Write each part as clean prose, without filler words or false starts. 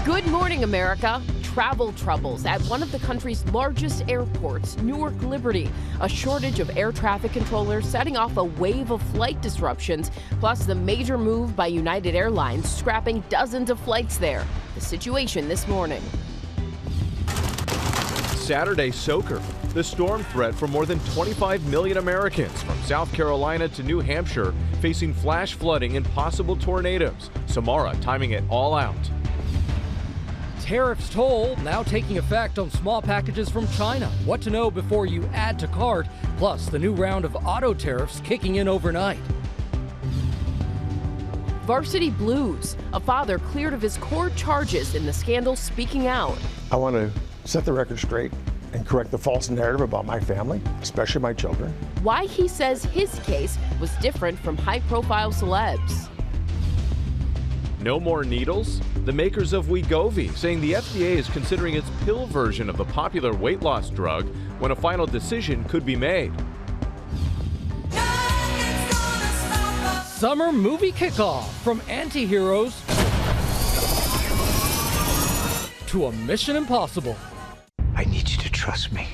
Good morning, America. Travel troubles at one of the country's largest airports, Newark Liberty. A shortage of air traffic controllers setting off a wave of flight disruptions, plus the major move by United Airlines scrapping dozens of flights there. The situation this morning. Saturday soaker. The storm threat for more than 25 million Americans from South Carolina to New Hampshire facing flash flooding and possible tornadoes. Samara timing it all out. Tariffs toll now taking effect on small packages from China. What to know before you add to cart, plus the new round of auto tariffs kicking in overnight. Varsity Blues. A father cleared of his core charges in the scandal speaking out. I want to set the record straight and correct the false narrative about my family, especially my children. Why he says his case was different from high-profile celebs. No more needles? The makers of Wegovy saying the FDA is considering its pill version of the popular weight loss drug when a final decision could be made. Summer movie kickoff, from anti-heroes to a Mission Impossible. I need you to trust me.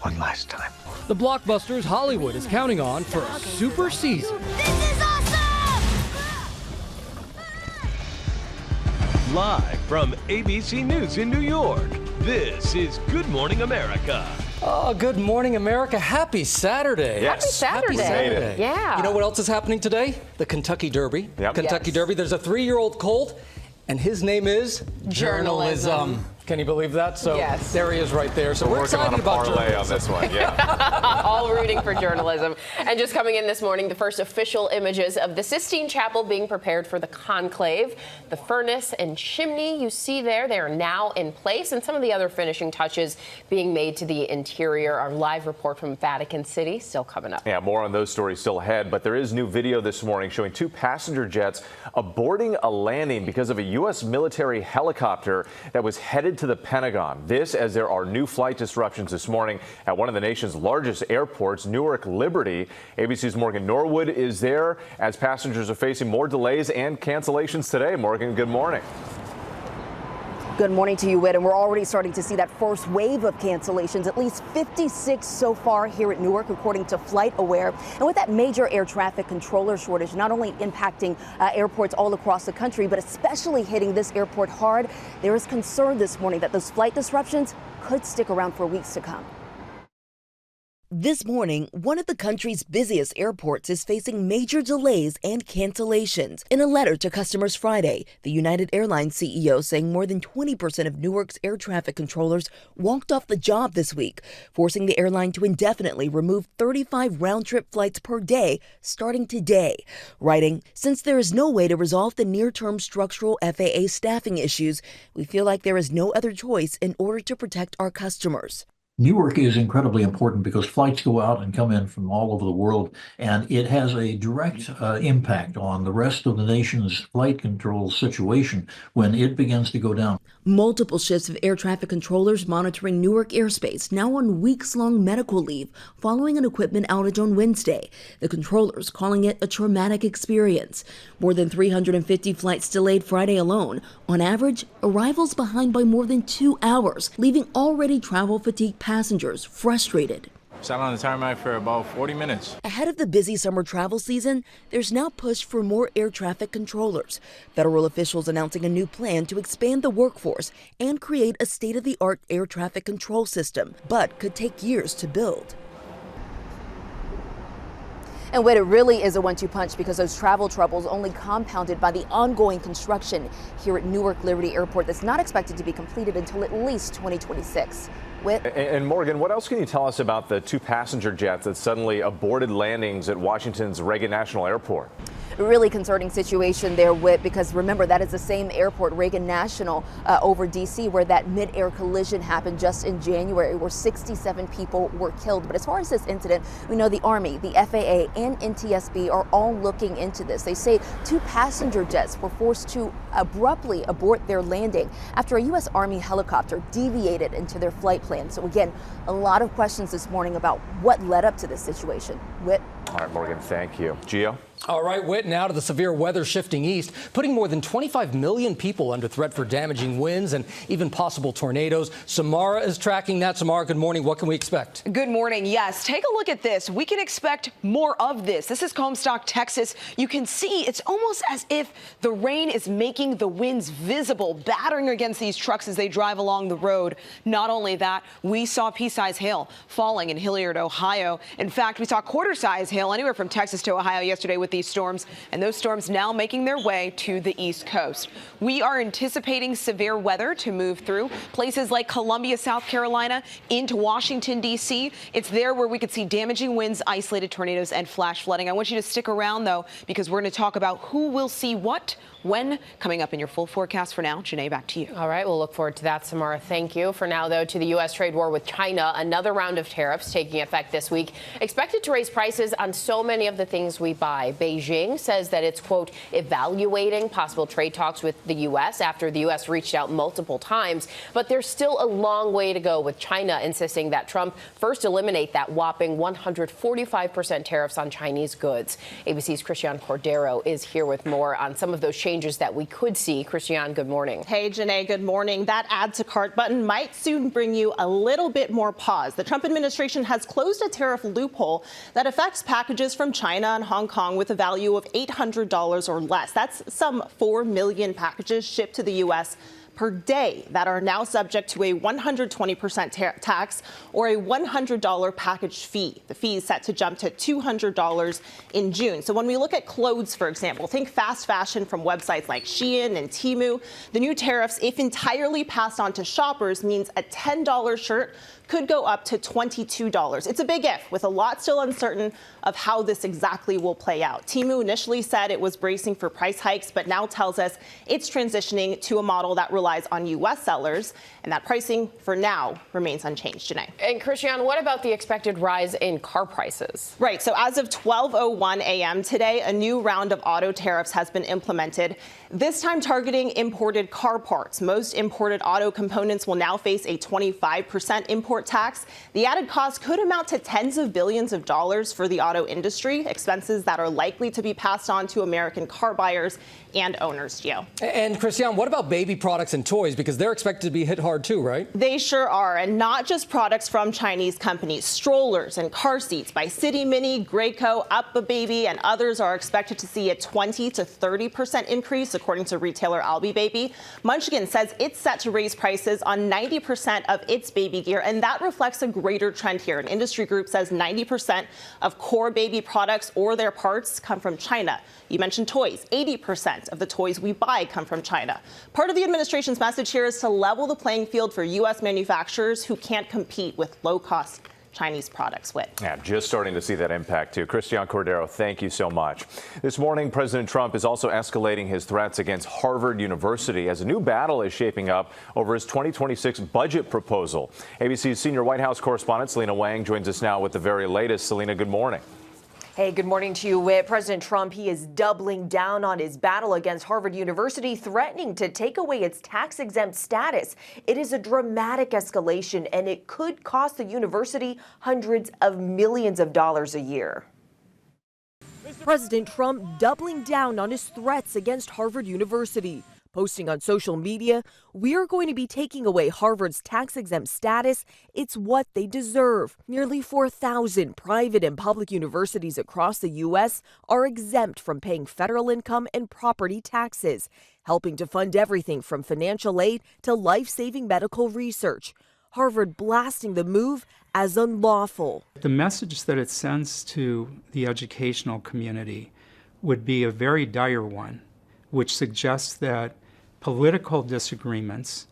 One last time. The blockbusters Hollywood is counting on for a super season. This is awesome! Live from ABC News in New York, this is Good Morning America. Oh, good morning, America. Happy Saturday. Yes. Happy Saturday. Happy Saturday. Yeah. You know what else is happening today? The Kentucky Derby. Yep. Kentucky Yes. Derby. There's a 3-year-old colt, and his name is Journalism. Can you believe that? So Yes. there he is right there. So We're we're working on excited a about parlay on journalism. this one, yeah. All rooting for journalism. And just coming in this morning, the first official images of the Sistine Chapel being prepared for the conclave. The furnace and chimney you see there, they are now in place, and some of the other finishing touches being made to the interior. Our live report from Vatican City still coming up. Yeah, more on those stories still ahead, but there is new video this morning showing 2 passenger jets aborting a landing because of a U.S. military helicopter that was headed to the Pentagon. This as there are new flight disruptions this morning at one of the nation's largest airports, Newark Liberty. ABC's Morgan Norwood is there as passengers are facing more delays and cancellations today. Morgan, good morning. Good morning to you, Whit. And we're already starting to see that first wave of cancellations, at least 56 so far here at Newark, according to FlightAware. And with that major air traffic controller shortage, not only impacting airports all across the country, but especially hitting this airport hard, there is concern this morning that those flight disruptions could stick around for weeks to come. This morning, one of the country's busiest airports is facing major delays and cancellations. In a letter to customers Friday, the United Airlines CEO saying more than 20% of Newark's air traffic controllers walked off the job this week, forcing the airline to indefinitely remove 35 round-trip flights per day starting today. Writing, "Since there is no way to resolve the near-term structural FAA staffing issues, we feel like there is no other choice in order to protect our customers." Newark is incredibly important because flights go out and come in from all over the world, and it has a direct impact on the rest of the nation's flight control situation when it begins to go down. Multiple shifts of air traffic controllers monitoring Newark airspace now on weeks-long medical leave following an equipment outage on Wednesday. The controllers calling it a traumatic experience. More than 350 flights delayed Friday alone. On average, arrivals behind by more than 2 hours, leaving already travel-fatigued passengers frustrated. Sat on the tarmac for about 40 minutes. Ahead of the busy summer travel season, there's now push for more air traffic controllers. Federal officials announcing a new plan to expand the workforce and create a state-of-the-art air traffic control system, but could take years to build. And Whit, it really is a 1-2 punch because those travel troubles only compounded by the ongoing construction here at Newark Liberty Airport that's not expected to be completed until at least 2026. Whit? And Morgan, what else can you tell us about the 2 passenger jets that suddenly aborted landings at Washington's Reagan National Airport? Really concerning situation there, Whit, because remember, that is the same airport, Reagan National, over D.C., where that mid-air collision happened just in January, where 67 people were killed. But as far as this incident, we know the Army, the FAA, and NTSB are all looking into this. They say 2 passenger jets were forced to abruptly abort their landing after a U.S. Army helicopter deviated into their flight plan. So again, a lot of questions this morning about what led up to this situation. Whit? All right, Morgan, thank you. Gio? All right, Whit, now to the severe weather shifting east, putting more than 25 million people under threat for damaging winds and even possible tornadoes. Samara is tracking that. Samara, good morning. What can we expect? Good morning. Yes, take a look at this. We can expect more of this. This is Comstock, Texas. You can see it's almost as if the rain is making the winds visible, battering against these trucks as they drive along the road. Not only that, we saw pea-size hail falling in Hilliard, Ohio. In fact, we saw quarter-size hail anywhere from Texas to Ohio yesterday with these storms, and those storms now making their way to the East Coast. We are anticipating severe weather to move through places like Columbia, South Carolina, into Washington, D.C. It's there where we could see damaging winds, isolated tornadoes, and flash flooding. I want you to stick around, though, because we're going to talk about who will see what, when, coming up in your full forecast. For now, Janae, back to you. All right, we'll look forward to that, Samara. Thank you. For now, though, to the U.S. trade war with China, another round of tariffs taking effect this week, expected to raise prices on so many of the things we buy. Beijing says that it's, quote, evaluating possible trade talks with the U.S. after the U.S. reached out multiple times. But there's still a long way to go, with China insisting that Trump first eliminate that whopping 145% tariffs on Chinese goods. ABC's Christian Cordero is here with more on some of those changes that we could see. Christian, good morning. Hey, Janae, good morning. That add to cart button might soon bring you a little bit more pause. The Trump administration has closed a tariff loophole that affects packages from China and Hong Kong with a value of $800 or less. That's some 4 million packages shipped to the U.S. per day that are now subject to a 120% tax or a $100 package fee. The fee is set to jump to $200 in June. So when we look at clothes, for example, think fast fashion from websites like Shein and Temu. The new tariffs, if entirely passed on to shoppers, means a $10 shirt could go up to $22. It's a big if, with a lot still uncertain of how this exactly will play out. Temu initially said it was bracing for price hikes, but now tells us it's transitioning to a model that relies on U.S. sellers, and that pricing for now remains unchanged. Janae. And Christian, what about the expected rise in car prices? Right. So as of 12:01 a.m. today, a new round of auto tariffs has been implemented, this time targeting imported car parts. Most imported auto components will now face a 25% import tax. The added cost could amount to tens of billions of dollars for the auto industry, expenses that are likely to be passed on to American car buyers and owners. Gio. And Christian, what about baby products and toys? Because they're expected to be hit hard too, right? They sure are. And not just products from Chinese companies. Strollers and car seats by City Mini, Graco, Up a Baby, and others are expected to see a 20 to 30% increase, according to retailer Albi Baby. Munchkin says it's set to raise prices on 90% of its baby gear, and that reflects a greater trend here. An industry group says 90% of core baby products or their parts come from China. You mentioned toys. 80% of the toys we buy come from China. Part of the administration's message here is to level the playing field for U.S. manufacturers who can't compete with low-cost Chinese products. Yeah, just starting to see that impact, too. Christian Cordero, thank you so much. This morning, President Trump is also escalating his threats against Harvard University as a new battle is shaping up over his 2026 budget proposal. ABC's senior White House correspondent Selena Wang joins us now with the very latest. Selena, good morning. Hey, good morning to you, Whit. President Trump, he is doubling down on his battle against Harvard University, threatening to take away its tax-exempt status. It is a dramatic escalation, and it could cost the university hundreds of millions of dollars a year. President Trump doubling down on his threats against Harvard University. Posting on social media, "We're going to be taking away Harvard's tax-exempt status. It's what they deserve." Nearly 4,000 private and public universities across the U.S. are exempt from paying federal income and property taxes, helping to fund everything from financial aid to life-saving medical research. Harvard blasting the move as unlawful. The message that it sends to the educational community would be a very dire one, which suggests that political disagreements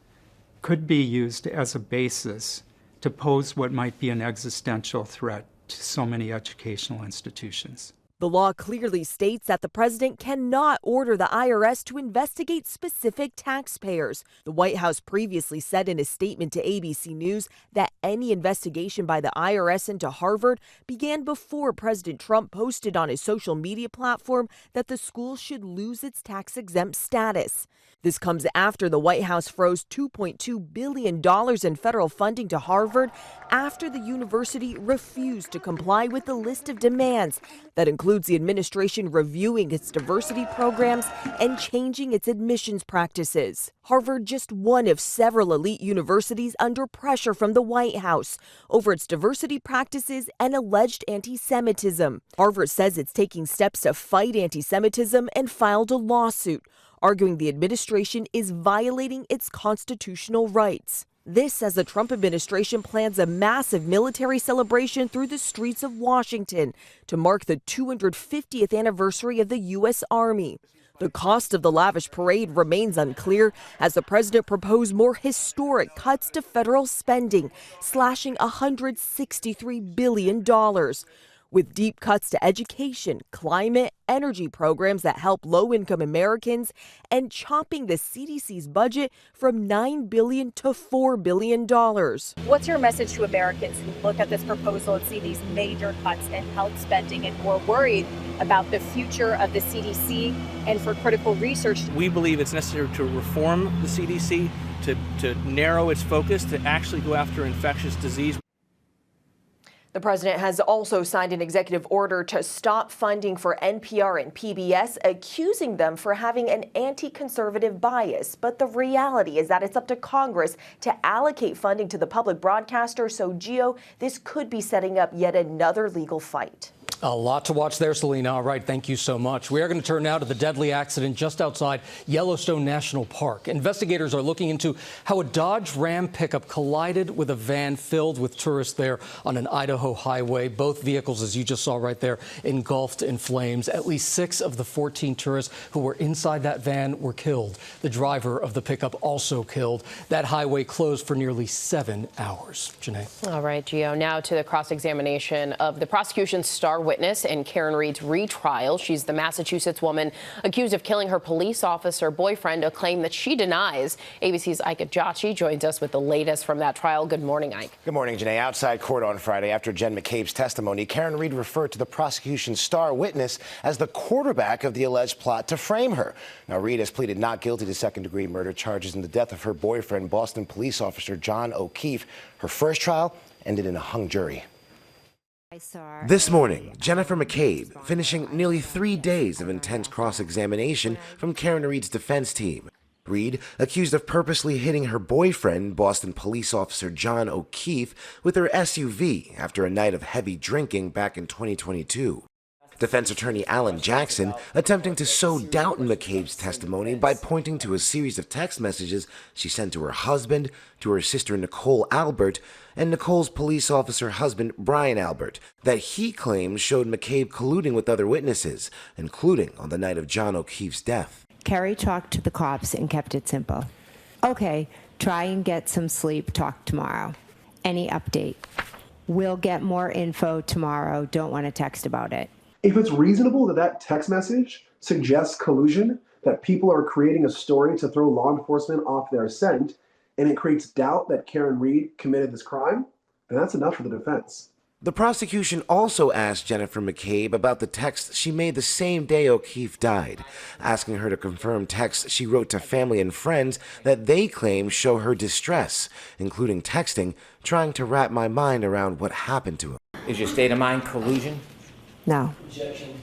could be used as a basis to pose what might be an existential threat to so many educational institutions. The law clearly states that the president cannot order the IRS to investigate specific taxpayers. The White House previously said in a statement to ABC News that any investigation by the IRS into Harvard began before President Trump posted on his social media platform that the school should lose its tax-exempt status. This comes after the White House froze $2.2 billion in federal funding to Harvard after the university refused to comply with the list of demands that include includes the administration reviewing its diversity programs and changing its admissions practices. Harvard, just one of several elite universities under pressure from the White House over its diversity practices and alleged anti-Semitism. Harvard says it's taking steps to fight anti-Semitism and filed a lawsuit, arguing the administration is violating its constitutional rights. This as the Trump administration plans a massive military celebration through the streets of Washington to mark the 250th anniversary of the U.S. Army. The cost of the lavish parade remains unclear as the president proposed more historic cuts to federal spending, slashing $163 billion. With deep cuts to education, climate, energy programs that help low-income Americans, and chopping the CDC's budget from $9 billion to $4 billion. What's your message to Americans who look at this proposal and see these major cuts in health spending and who are worried about the future of the CDC and for critical research? We believe it's necessary to reform the CDC, to narrow its focus, to actually go after infectious disease. The president has also signed an executive order to stop funding for NPR and PBS, accusing them for having an anti-conservative bias. But the reality is that it's up to Congress to allocate funding to the public broadcaster. So, Gio, this could be setting up yet another legal fight. A lot to watch there, Selena. All right, thank you so much. We are going to turn now to the deadly accident just outside Yellowstone National Park. Investigators are looking into how a Dodge Ram pickup collided with a van filled with tourists there on an Idaho highway. Both vehicles, as you just saw right there, engulfed in flames. At least 6 of the 14 tourists who were inside that van were killed. The driver of the pickup also killed. That highway closed for nearly 7 hours. Janae. All right, Gio. Now to the cross-examination of the prosecution's star witness in Karen Reed's retrial. She's the Massachusetts woman accused of killing her police officer boyfriend, a claim that she denies. ABC's Ike Adjachi joins us with the latest from that trial. Good morning, Ike. Good morning, Janae. Outside court on Friday, after Jen McCabe's testimony, Karen Reed referred to the prosecution's star witness as the quarterback of the alleged plot to frame her. Now, Reed has pleaded not guilty to second-degree murder charges in the death of her boyfriend, Boston police officer John O'Keefe. Her first trial ended in a hung jury. This morning, Jennifer McCabe finishing nearly 3 days of intense cross-examination from Karen Reed's defense team. Reed accused of purposely hitting her boyfriend, Boston police officer John O'Keefe, with her SUV after a night of heavy drinking back in 2022. Defense attorney Alan Jackson attempting to sow doubt in McCabe's testimony by pointing to a series of text messages she sent to her husband, to her sister Nicole Albert, and Nicole's police officer husband Brian Albert that he claims showed McCabe colluding with other witnesses, including on the night of John O'Keefe's death. Carrie talked to the cops and kept it simple. Okay, try and get some sleep, talk tomorrow. Any update? We'll get more info tomorrow. Don't want to text about it. If it's reasonable that that text message suggests collusion, that people are creating a story to throw law enforcement off their scent, and it creates doubt that Karen Reed committed this crime, then that's enough for the defense. The prosecution also asked Jennifer McCabe about the texts she made the same day O'Keefe died, asking her to confirm texts she wrote to family and friends that they claim show her distress, including texting, trying to wrap my mind around what happened to him. Is your state of mind collusion? No.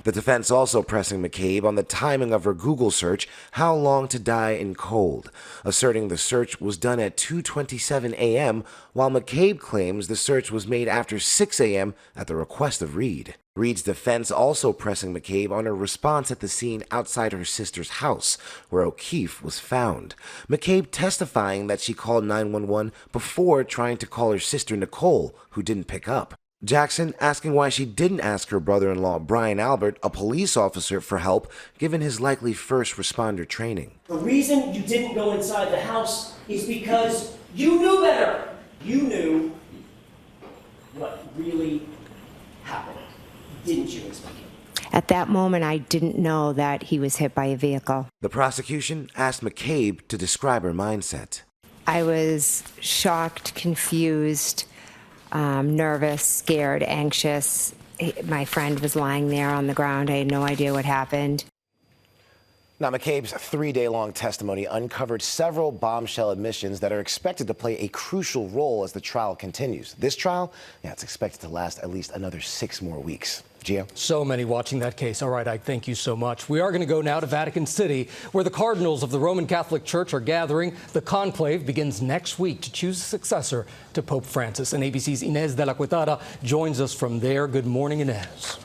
The defense also pressing McCabe on the timing of her Google search, How Long to Die in Cold, asserting the search was done at 2:27 a.m., while McCabe claims the search was made after 6 a.m. at the request of Reed. Reed's defense also pressing McCabe on her response at the scene outside her sister's house, where O'Keefe was found. McCabe testifying that she called 911 before trying to call her sister Nicole, who didn't pick up. Jackson asking why she didn't ask her brother-in-law Brian Albert, a police officer, for help, given his likely first responder training. The reason you didn't go inside the house is because you knew better. You knew what really happened, didn't you, Inspector? At that moment, I didn't know that he was hit by a vehicle. The prosecution asked McCabe to describe her mindset. I was shocked, confused, nervous, scared, anxious. My friend was lying there on the ground. I had no idea what happened. Now, McCabe's 3-day-long testimony uncovered several bombshell admissions that are expected to play a crucial role as the trial continues. This trial, it's expected to last at least another 6 more weeks. Gio? So many watching that case. All right, Ike, thank you so much. We are going to go now to Vatican City, where the cardinals of the Roman Catholic Church are gathering. The conclave begins next week to choose a successor to Pope Francis. And ABC's Inez de la Cuetada joins us from there. Good morning, Inez.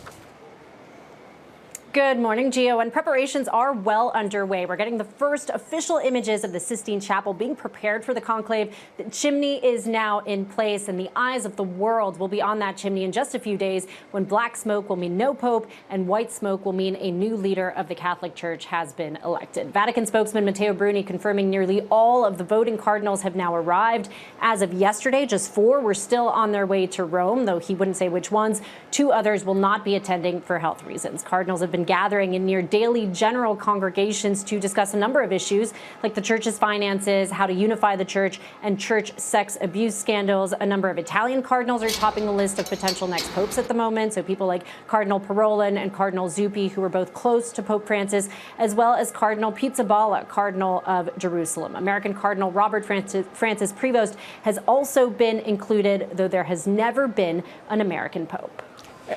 Good morning, Gio. And preparations are well underway. We're getting the first official images of the Sistine Chapel being prepared for the conclave. The chimney is now in place, and the eyes of the world will be on that chimney in just a few days, when black smoke will mean no pope and white smoke will mean a new leader of the Catholic Church has been elected. Vatican spokesman Matteo Bruni confirming nearly all of the voting cardinals have now arrived. As of yesterday, just 4 were still on their way to Rome, though he wouldn't say which ones. 2 others will not be attending for health reasons. Cardinals have been gathering in near daily general congregations to discuss a number of issues, like the church's finances, how to unify the church, and church sex abuse scandals. A number of Italian cardinals are topping the list of potential next popes at the moment. So people like Cardinal Parolin and Cardinal Zuppi, who are both close to Pope Francis, as well as Cardinal Pizzaballa, Cardinal of Jerusalem. American Cardinal Robert Francis Prevost has also been included, though there has never been an American pope.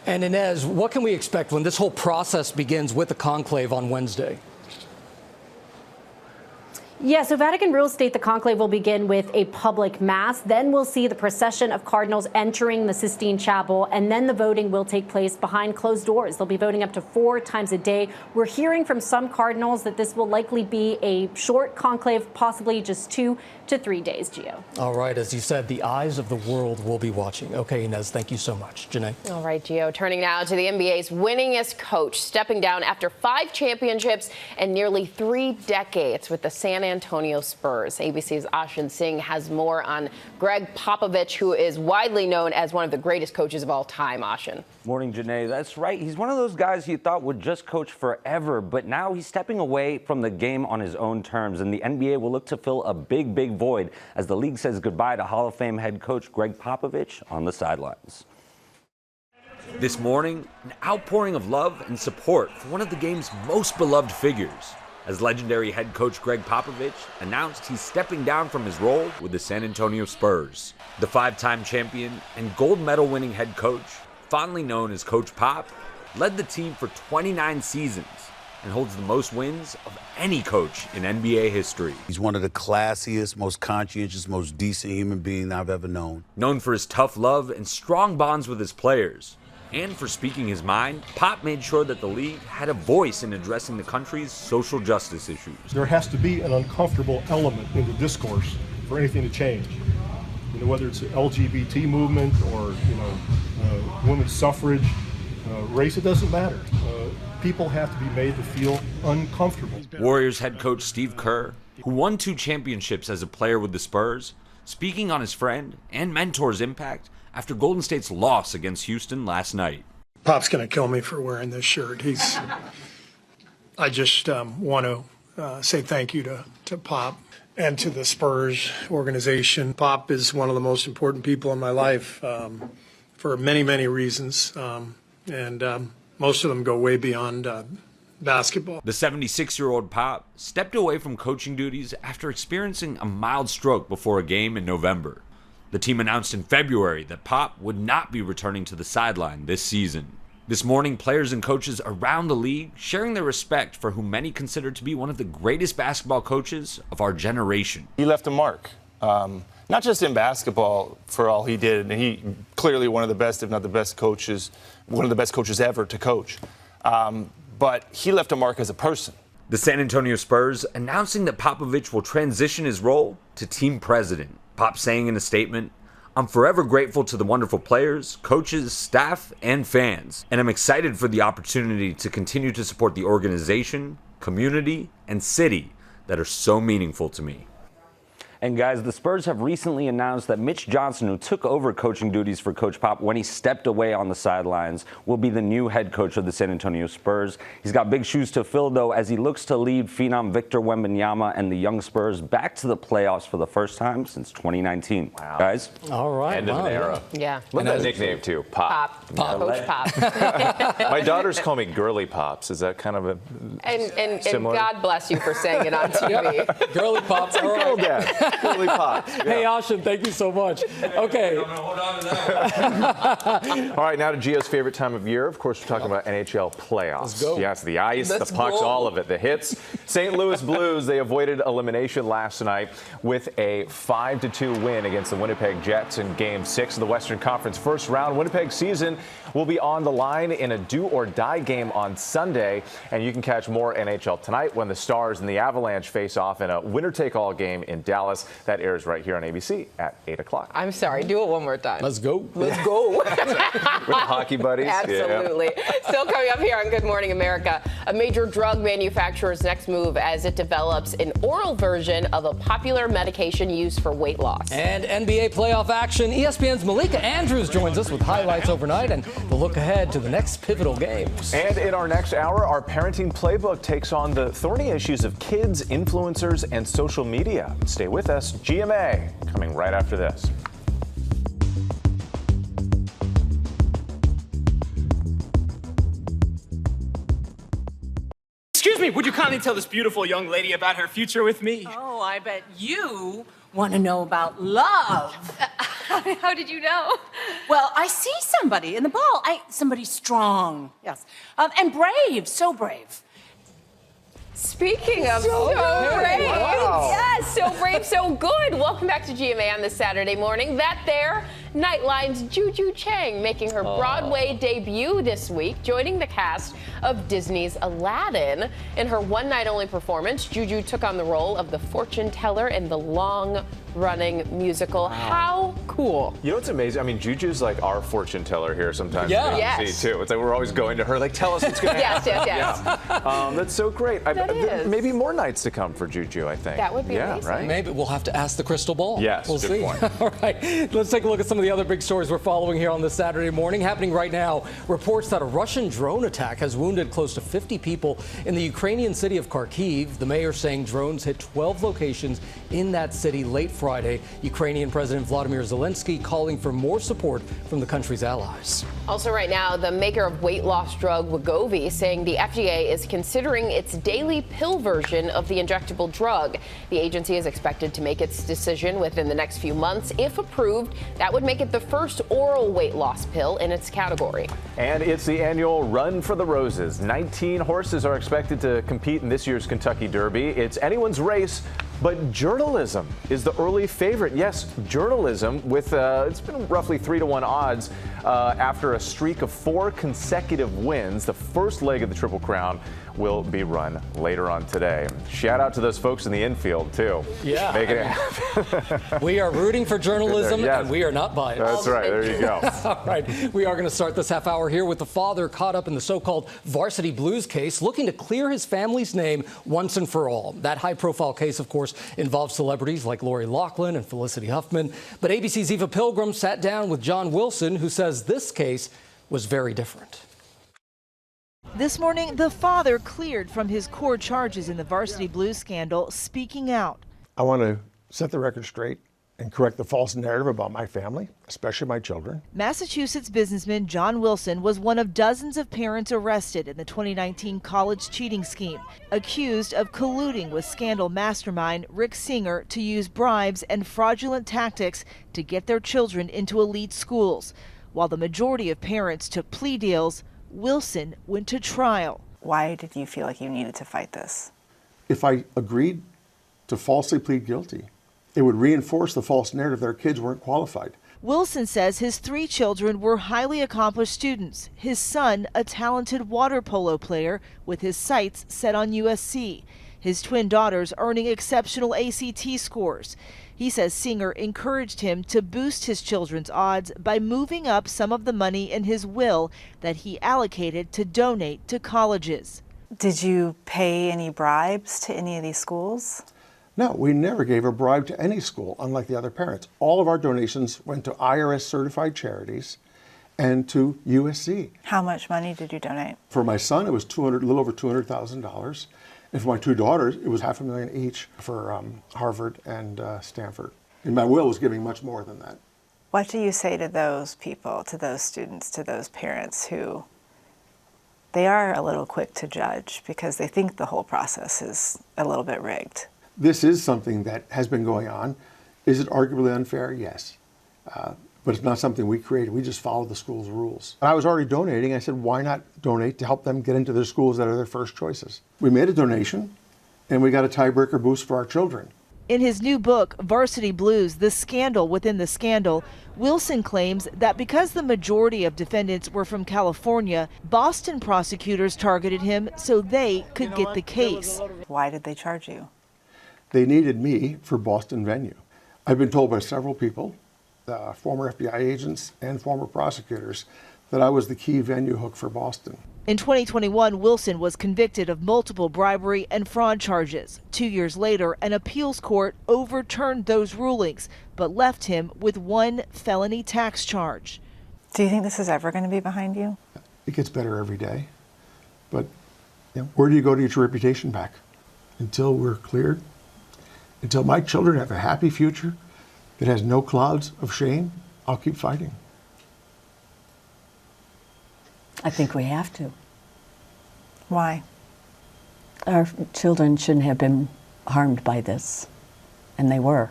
And Inez, what can we expect when this whole process begins with the conclave on Wednesday? Yeah, so Vatican rules state the conclave will begin with a public mass. Then we'll see the procession of cardinals entering the Sistine Chapel, and then the voting will take place behind closed doors. They'll be voting up to 4 times a day. We're hearing from some cardinals that this will likely be a short conclave, possibly just 2 to 3 days, Gio. All right, as you said, the eyes of the world will be watching. Okay, Inez, thank you so much. Janae? All right, Gio, turning now to the NBA's winningest coach, stepping down after 5 championships and nearly 3 decades with the San Antonio Spurs. ABC's Ashin Singh has more on Greg Popovich, who is widely known as one of the greatest coaches of all time. Ashin. Morning, Janae. That's right. He's one of those guys you thought would just coach forever, but now he's stepping away from the game on his own terms, and the NBA will look to fill a big void as the league says goodbye to Hall of Fame head coach Greg Popovich on the sidelines. This morning, an outpouring of love and support for one of the game's most beloved figures, as legendary head coach Greg Popovich announced he's stepping down from his role with the San Antonio Spurs. The 5-time champion and gold medal winning head coach, fondly known as Coach Pop, led the team for 29 seasons and holds the most wins of any coach in NBA history. He's one of the classiest, most conscientious, most decent human beings I've ever known. Known for his tough love and strong bonds with his players, and for speaking his mind, Pop made sure that the league had a voice in addressing the country's social justice issues. There has to be an uncomfortable element in the discourse for anything to change. You know, whether it's the LGBT movement or, women's suffrage, race, it doesn't matter. People have to be made to feel uncomfortable. Warriors head coach Steve Kerr, who won 2 championships as a player with the Spurs, speaking on his friend and mentor's impact after Golden State's loss against Houston last night. Pop's going to kill me for wearing this shirt. I just want to say thank you to Pop and to the Spurs organization. Pop is one of the most important people in my life for many reasons, and most of them go way beyond basketball. The 76-year-old Pop stepped away from coaching duties after experiencing a mild stroke before a game in November. The team announced in February that Pop would not be returning to the sideline this season. This morning, players and coaches around the league sharing their respect for who many consider to be one of the greatest basketball coaches of our generation. He left a mark, not just in basketball for all he did, and he clearly one of the best, if not the best coaches, one of the best coaches ever to coach. But he left a mark as a person. The San Antonio Spurs announcing that Popovich will transition his role to team president. Pop saying in a statement, "I'm forever grateful to the wonderful players, coaches, staff, and fans, and I'm excited for the opportunity to continue to support the organization, community, and city that are so meaningful to me." And guys, the Spurs have recently announced that Mitch Johnson, who took over coaching duties for Coach Pop when he stepped away on the sidelines, will be the new head coach of the San Antonio Spurs. He's got big shoes to fill, though, as he looks to lead phenom Victor Wembanyama and the young Spurs back to the playoffs for the first time since 2019. Wow. Guys? All right. End of an era. Yeah. Love that nickname, too. Pop. Coach Pop. My daughters call me Girly Pops. Is that kind of a And similar? God bless you for saying it on TV. Girly Pops. All right. Dad. Clearly pops. Yeah. Hey, Ashin, thank you so much. Okay. Hold on to that. All right, now to Gio's favorite time of year. Of course, we're talking about NHL playoffs. Let's go. Yes, the ice, Let's the pucks, go. all of it, the hits. St. Louis Blues, they avoided elimination last night with a 5-2 win against the Winnipeg Jets in Game 6 of the Western Conference first round. Winnipeg's season will be on the line in a do-or-die game on Sunday, and you can catch more NHL tonight when the Stars and the Avalanche face off in a winner-take-all game in Dallas. That airs right here on ABC at 8 o'clock. I'm sorry, do it one more time. Let's go. Let's go. With the hockey buddies. Absolutely. Still coming up here on Good Morning America, a major drug manufacturer's next move as it develops an oral version of a popular medication used for weight loss. And NBA playoff action. ESPN's Malika Andrews joins us with highlights overnight and the look ahead to the next pivotal games. And in our next hour, our parenting playbook takes on the thorny issues of kids, influencers, and social media. Stay with us. GMA coming right after this. Excuse me, would you kindly tell this beautiful young lady about her future with me? Oh, I bet you want to know about love. How did you know? Well, I see somebody in the ball. Somebody strong, yes, and brave, so brave. Speaking of so brave, yes, so brave, so good. Welcome back to GMA on this Saturday morning. That there, Nightline's Juju Chang making her Broadway debut this week, joining the cast of Disney's Aladdin. In her one-night-only performance, Juju took on the role of the fortune teller in the long-running musical. Wow. How cool. You know what's amazing? I mean, Juju's like our fortune teller here sometimes. Yeah. Yes. Yes. Too. It's like we're always going to her, like, tell us what's going to Yes, happen. yes, yes. Yeah. That's so great. That is. Maybe more nights to come for Juju, I think. That would be amazing. Right? Maybe we'll have to ask the crystal ball. Yes, we'll good see. point. All right, let's take a look at some of the other big stories we're following here on this Saturday morning. Happening right now, reports that a Russian drone attack has wounded close to 50 people in the Ukrainian city of Kharkiv. The mayor saying drones hit 12 locations in that city late Friday. Ukrainian President Vladimir Zelensky calling for more support from the country's allies. Also right now, the maker of weight loss drug Wegovy saying the FDA is considering its daily pill version of the injectable drug. The agency is expected to make its decision within the next few months. If approved, that would make it the first oral weight loss pill in its category. And it's the annual Run for the Roses. 19 horses are expected to compete in this year's Kentucky Derby. It's anyone's race, but journalism is the early favorite. Yes, journalism with, it's been roughly 3-1 odds after a streak of 4 consecutive wins. The first leg of the Triple Crown will be run later on today. Shout out to those folks in the infield, too. Yeah. Making it happen. We are rooting for journalism, Yes. and we are not biased. That's right. There you go. All right. We are going to start this half hour here with the father caught up in the so-called Varsity Blues case, looking to clear his family's name once and for all. That high-profile case, of course, involves celebrities like Lori Loughlin and Felicity Huffman. But ABC's Eva Pilgrim sat down with John Wilson, who says this case was very different. This morning, the father cleared from his core charges in the Varsity Blues scandal, speaking out. I want to set the record straight and correct the false narrative about my family, especially my children. Massachusetts businessman John Wilson was one of dozens of parents arrested in the 2019 college cheating scheme, accused of colluding with scandal mastermind Rick Singer to use bribes and fraudulent tactics to get their children into elite schools. While the majority of parents took plea deals, Wilson went to trial. Why did you feel like you needed to fight this? If I agreed to falsely plead guilty, it would reinforce the false narrative that our kids weren't qualified. Wilson says his 3 children were highly accomplished students. His son, a talented water polo player with his sights set on USC. His twin daughters earning exceptional ACT scores. He says Singer encouraged him to boost his children's odds by moving up some of the money in his will that he allocated to donate to colleges. Did you pay any bribes to any of these schools? No, we never gave a bribe to any school, unlike the other parents. All of our donations went to IRS certified charities and to USC. How much money did you donate? For my son, it was a little over $200,000. And for my 2 daughters, it was $500,000 each for Harvard and Stanford. And my will was giving much more than that. What do you say to those people, to those students, to those parents who they are a little quick to judge because they think the whole process is a little bit rigged? this is something that has been going on. Is it arguably unfair? Yes. But it's not something we created. We just follow the school's rules. And I was already donating. I said, why not donate to help them get into their schools that are their first choices? We made a donation, and we got a tiebreaker boost for our children. In his new book, Varsity Blues, The Scandal Within the Scandal, Wilson claims that because the majority of defendants were from California, Boston prosecutors targeted him so they could get the case. Why did they charge you? They needed me for Boston venue. I've been told by several people, former FBI agents and former prosecutors, that I was the key venue hook for Boston. In 2021, Wilson was convicted of multiple bribery and fraud charges. 2 years later, an appeals court overturned those rulings, but left him with one felony tax charge. Do you think this is ever going to be behind you? It gets better every day. But where do you go to get your reputation back? Until we're cleared, until my children have a happy future that has no clouds of shame, I'll keep fighting. I think we have to. Why? Our children shouldn't have been harmed by this, and they were.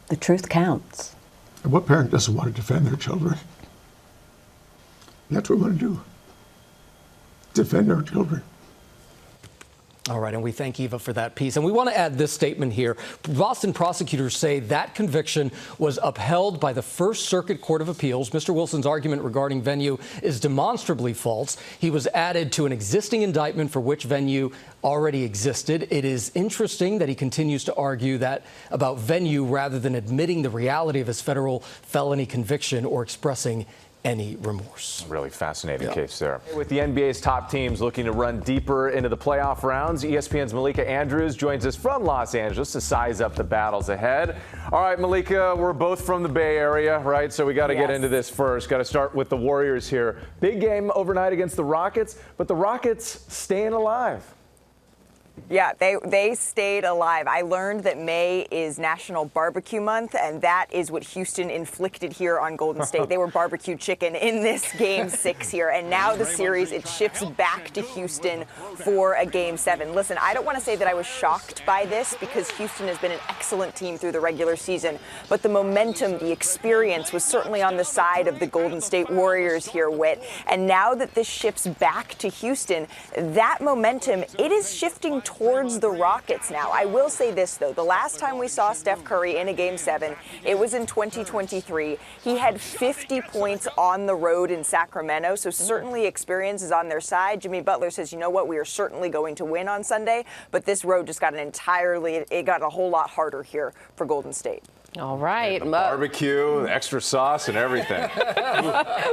The truth counts. And what parent doesn't want to defend their children? That's what we want to do. Defend our children. All right, and we thank Eva for that piece. And we want to add this statement here. Boston prosecutors say that conviction was upheld by the First Circuit Court of Appeals. Mr. Wilson's argument regarding venue is demonstrably false. He was added to an existing indictment for which venue already existed. It is interesting that he continues to argue that about venue rather than admitting the reality of his federal felony conviction or expressing any remorse. Really fascinating case there. With the NBA's top teams looking to run deeper into the playoff rounds, ESPN's Malika Andrews joins us from Los Angeles to size up the battles ahead. All right, Malika, we're both from the Bay Area, right? So we got to get into this first. Got to start with the Warriors here. Big game overnight against the Rockets, but the Rockets staying alive. Yeah, they stayed alive. I learned that May is National Barbecue Month, and that is what Houston inflicted here on Golden State. They were barbecue chicken in this Game 6 here, and now the series, it shifts back to Houston for a Game 7. Listen, I don't want to say that I was shocked by this because Houston has been an excellent team through the regular season, but the momentum, the experience was certainly on the side of the Golden State Warriors here, Whit. And now that this shifts back to Houston, that momentum, it is shifting towards the Rockets now. I will say this, though. The last time we saw Steph Curry in a Game 7, it was in 2023. He had 50 points on the road in Sacramento, so certainly experience is on their side. Jimmy Butler says, you know what, we are certainly going to win on Sunday, but this road just got it got a whole lot harder here for Golden State. All right. Barbecue, extra sauce, and everything.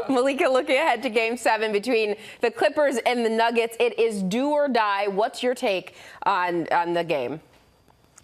Malika, looking ahead to Game 7 between the Clippers and the Nuggets. It is do or die. What's your take on the game?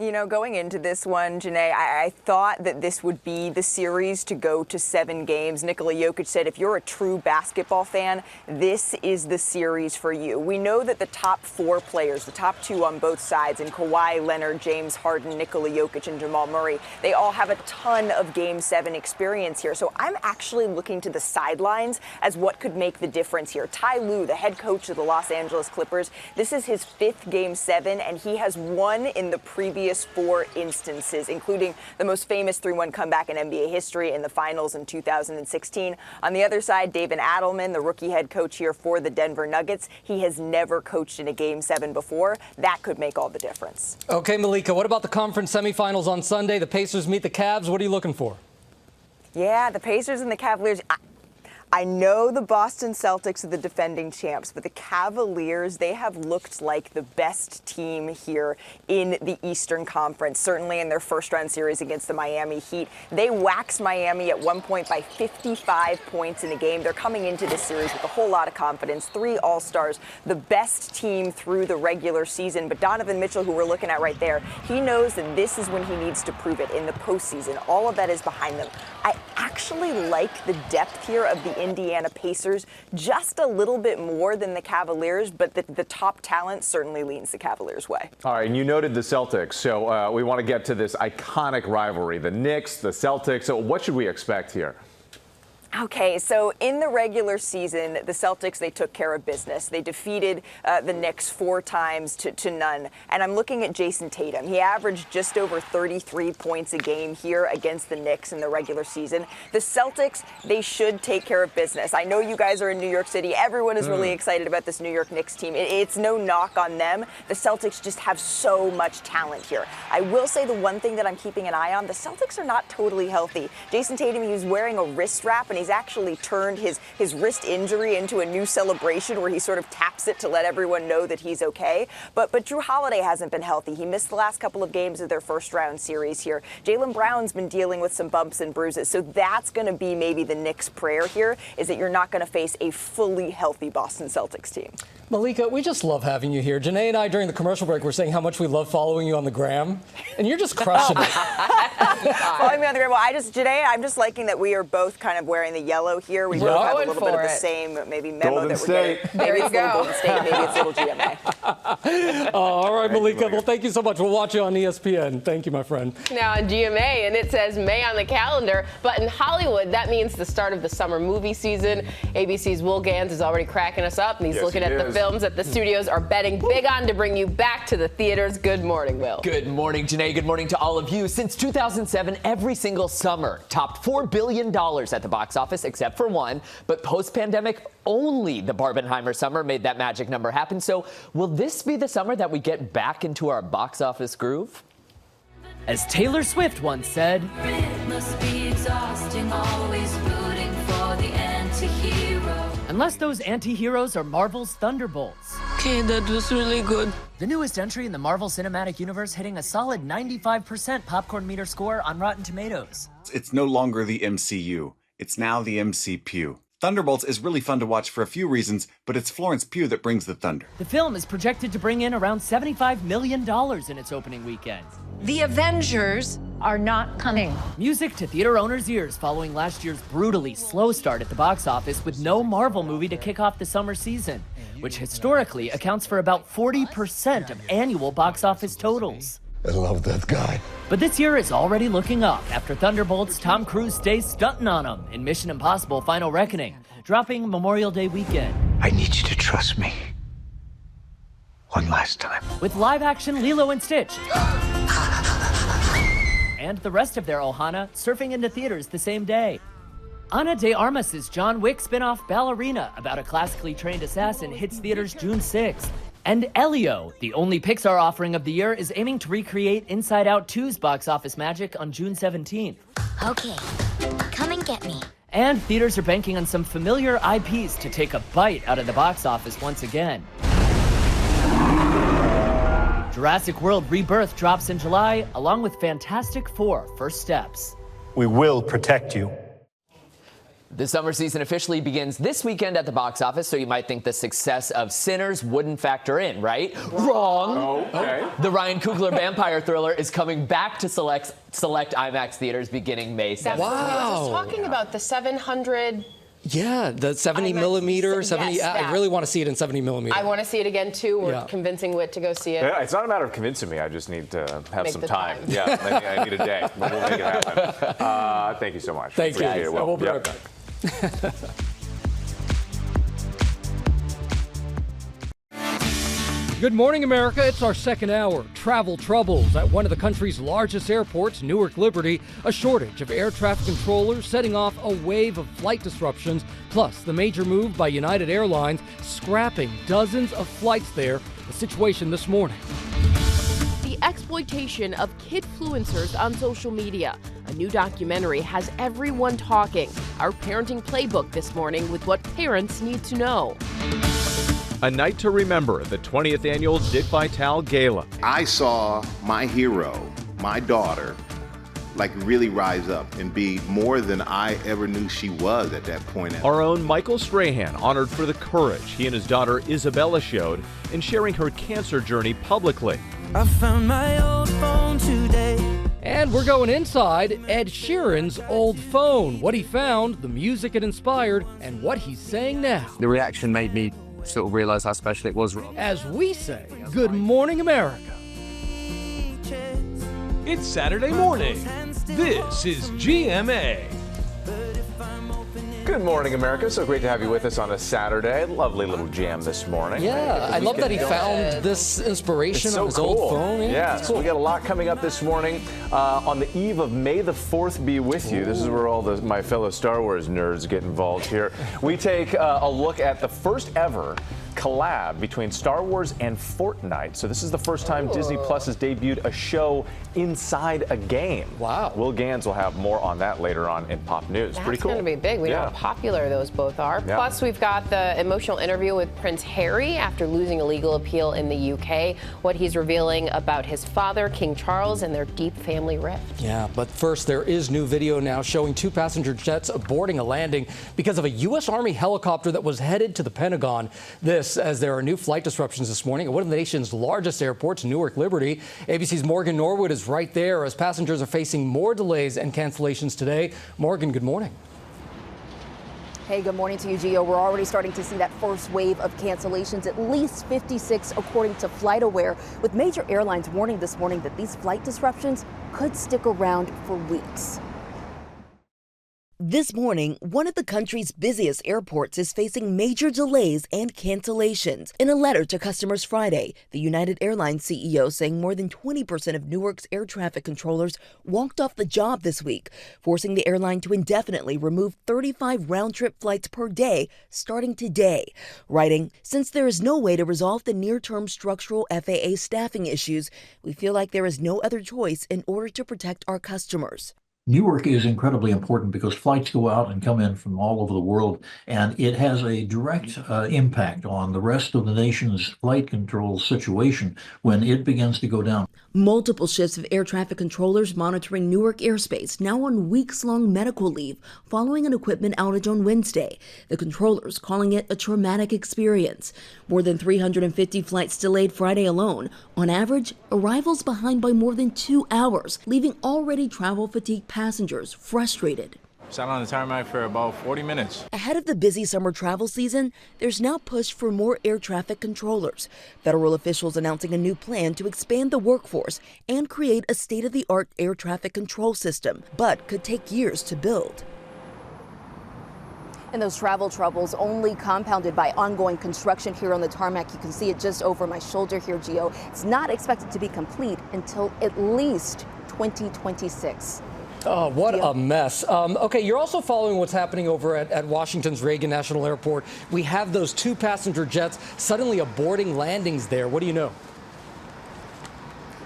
You know, going into this one, Janae, I thought that this would be the series to go to 7 games. Nikola Jokic said, if you're a true basketball fan, this is the series for you. We know that the top 4 players, the top 2 on both sides, and Kawhi Leonard, James Harden, Nikola Jokic, and Jamal Murray, they all have a ton of Game 7 experience here. So I'm actually looking to the sidelines as what could make the difference here. Ty Lue, the head coach of the Los Angeles Clippers, this is his 5th Game 7, and he has won in the previous 4 instances, including the most famous 3-1 comeback in NBA history in the finals in 2016. On the other side, David Adelman, the rookie head coach here for the Denver Nuggets. He has never coached in a Game 7 before. That could make all the difference. Okay, Malika, what about the conference semifinals on Sunday? The Pacers meet the Cavs. What are you looking for? Yeah, the Pacers and the Cavaliers. I know the Boston Celtics are the defending champs, but the Cavaliers, they have looked like the best team here in the Eastern Conference, certainly in their first-round series against the Miami Heat. They waxed Miami at one point by 55 points in a game. They're coming into this series with a whole lot of confidence. 3 All-Stars, the best team through the regular season. But Donovan Mitchell, who we're looking at right there, he knows that this is when he needs to prove it in the postseason. All of that is behind them. I actually like the depth here of the Indiana Pacers just a little bit more than the Cavaliers, but the top talent certainly leans the Cavaliers' way. All right, and you noted the Celtics, so we want to get to this iconic rivalry, the Knicks, the Celtics. So what should we expect here? Okay, so in the regular season, the Celtics, they took care of business. They defeated the Knicks 4 times to none. And I'm looking at Jason Tatum. He averaged just over 33 points a game here against the Knicks in the regular season. The Celtics, they should take care of business. I know you guys are in New York City. Everyone is really excited about this New York Knicks team. It's no knock on them. The Celtics just have so much talent here. I will say the one thing that I'm keeping an eye on, the Celtics are not totally healthy. Jason Tatum, he was wearing a wrist wrap, and he's actually turned his wrist injury into a new celebration where he sort of taps it to let everyone know that he's okay. But Drew Holiday hasn't been healthy. He missed the last couple of games of their first round series here. Jaylen Brown's been dealing with some bumps and bruises. So that's going to be maybe the Knicks' prayer here, is that you're not going to face a fully healthy Boston Celtics team. Malika, we just love having you here. Janae and I, during the commercial break, were saying how much we love following you on the gram, and you're just crushing it. Following me on the gram. Well, Janae, I'm just liking that we are both kind of wearing the yellow here. We both have a little bit of the same maybe memo Golden that we're State. getting. Maybe it's little Golden State, maybe it's little GMA. All right, Malika. Well, thank you so much. We'll watch you on ESPN. Thank you, my friend. Now on GMA, and it says May on the calendar, but in Hollywood, that means the start of the summer movie season. ABC's Will Gans is already cracking us up, and he's looking at the films that the studios are betting big on to bring you back to the theaters. Good morning, Will. Good morning, Janae. Good morning to all of you. Since 2007, every single summer topped $4 billion at the box office, except for one. But post-pandemic, only the Barbenheimer summer made that magic number happen. So will this be the summer that we get back into our box office groove? As Taylor Swift once said, "It must be exhausting, always rooting for the anti-hero." Unless those anti-heroes are Marvel's Thunderbolts. Okay, that was really good. The newest entry in the Marvel Cinematic Universe hitting a solid 95% popcorn meter score on Rotten Tomatoes. It's no longer the MCU. It's now the MC Pew. Thunderbolts is really fun to watch for a few reasons, but it's Florence Pugh that brings the thunder. The film is projected to bring in around $75 million in its opening weekend. The Avengers are not coming. Music to theater owners' ears following last year's brutally slow start at the box office with no Marvel movie to kick off the summer season, which historically accounts for about 40% of annual box office totals. I love that guy. But this year is already looking up after Thunderbolts' Tom Cruise stays stunting on him in Mission Impossible Final Reckoning, dropping Memorial Day weekend. I need you to trust me. One last time. With live-action Lilo and Stitch. And the rest of their Ohana surfing into theaters the same day. Ana de Armas' John Wick spin-off Ballerina about a classically trained assassin hits theaters June 6th. And Elio, the only Pixar offering of the year, is aiming to recreate Inside Out 2's box office magic on June 17th. Okay, come and get me. And theaters are banking on some familiar IPs to take a bite out of the box office once again. Jurassic World Rebirth drops in July, along with Fantastic Four: First Steps. We will protect you. The summer season officially begins this weekend at the box office, so you might think the success of Sinners wouldn't factor in, right? Wrong. Okay. The Ryan Coogler vampire thriller is coming back to select IMAX theaters beginning May 7th. Wow. I was talking about the 700. Yeah, the 70 millimeter, 70. Yes, I really want to see it in 70 millimeter. I want to see it again too. We're convincing Whit to go see it. Yeah, it's not a matter of convincing me. I just need to have Make some the time. time. Yeah, I need a day. We'll make it happen. Thank you so much. Thank you. Appreciate it, Will. We'll be Yep. right back. Good morning, America. It's our second hour. Travel troubles at one of the country's largest airports, Newark Liberty. A shortage of air traffic controllers setting off a wave of flight disruptions. Plus, the major move by United Airlines, scrapping dozens of flights there. The situation this morning. The exploitation of kidfluencers on social media. A new documentary has everyone talking. Our parenting playbook this morning with what parents need to know. A night to remember, the 20th annual Dick Vitale Gala. I saw my hero, my daughter, really rise up and be more than I ever knew she was at that point. Our own Michael Strahan honored for the courage he and his daughter Isabella showed in sharing her cancer journey publicly. I found my old phone today. And we're going inside Ed Sheeran's old phone. What he found, the music it inspired, and what he's saying now. The reaction made me sort of realize how special it was. As we say, Good Morning America. It's Saturday morning. This is GMA. Good morning, America. So great to have you with us on a Saturday. Lovely little jam this morning. Yeah, I love that he found this inspiration on his old phone. Yeah, cool. We got a lot coming up this morning. On the eve of May the 4th be with you. This is where all my fellow Star Wars nerds get involved here. We take a look at the first ever collab between Star Wars and Fortnite. So this is the first time Disney Plus has debuted a show inside a game. Wow. Will Gans will have more on that later on in Pop News. That's Pretty cool. Going to be big. We know how popular those both are. Yeah. Plus, we've got the emotional interview with Prince Harry after losing a legal appeal in the UK. What he's revealing about his father, King Charles, and their deep family rift. Yeah, but first, there is new video now showing 2 passenger jets aborting a landing because of a U.S. Army helicopter that was headed to the Pentagon. This as there are new flight disruptions this morning at one of the nation's largest airports, Newark Liberty. ABC's Morgan Norwood is right there as passengers are facing more delays and cancellations today. Morgan, good morning. Hey, good morning to you, Gio. We're already starting to see that first wave of cancellations, at least 56 according to FlightAware, with major airlines warning this morning that these flight disruptions could stick around for weeks. This morning, one of the country's busiest airports is facing major delays and cancellations. In a letter to customers Friday, the United Airlines CEO saying more than 20% of Newark's air traffic controllers walked off the job this week, forcing the airline to indefinitely remove 35 round-trip flights per day starting today. Writing, since there is no way to resolve the near-term structural FAA staffing issues, we feel like there is no other choice in order to protect our customers. Newark is incredibly important because flights go out and come in from all over the world, and it has a direct impact on the rest of the nation's flight control situation when it begins to go down. Multiple shifts of air traffic controllers monitoring Newark airspace now on weeks-long medical leave following an equipment outage on Wednesday. The controllers calling it a traumatic experience. More than 350 flights delayed Friday alone. On average, arrivals behind by more than 2 hours, leaving already travel-fatigued passengers frustrated. Sat on the tarmac for about 40 minutes. Ahead of the busy summer travel season, there's now push for more air traffic controllers. Federal officials announcing a new plan to expand the workforce and create a state-of-the-art air traffic control system, but could take years to build. And those travel troubles only compounded by ongoing construction here on the tarmac. You can see it just over my shoulder here, Gio. It's not expected to be complete until at least 2026. Oh, what a mess. Okay, you're also following what's happening over at Washington's Reagan National Airport. We have those 2 passenger jets suddenly aborting landings there. What do you know?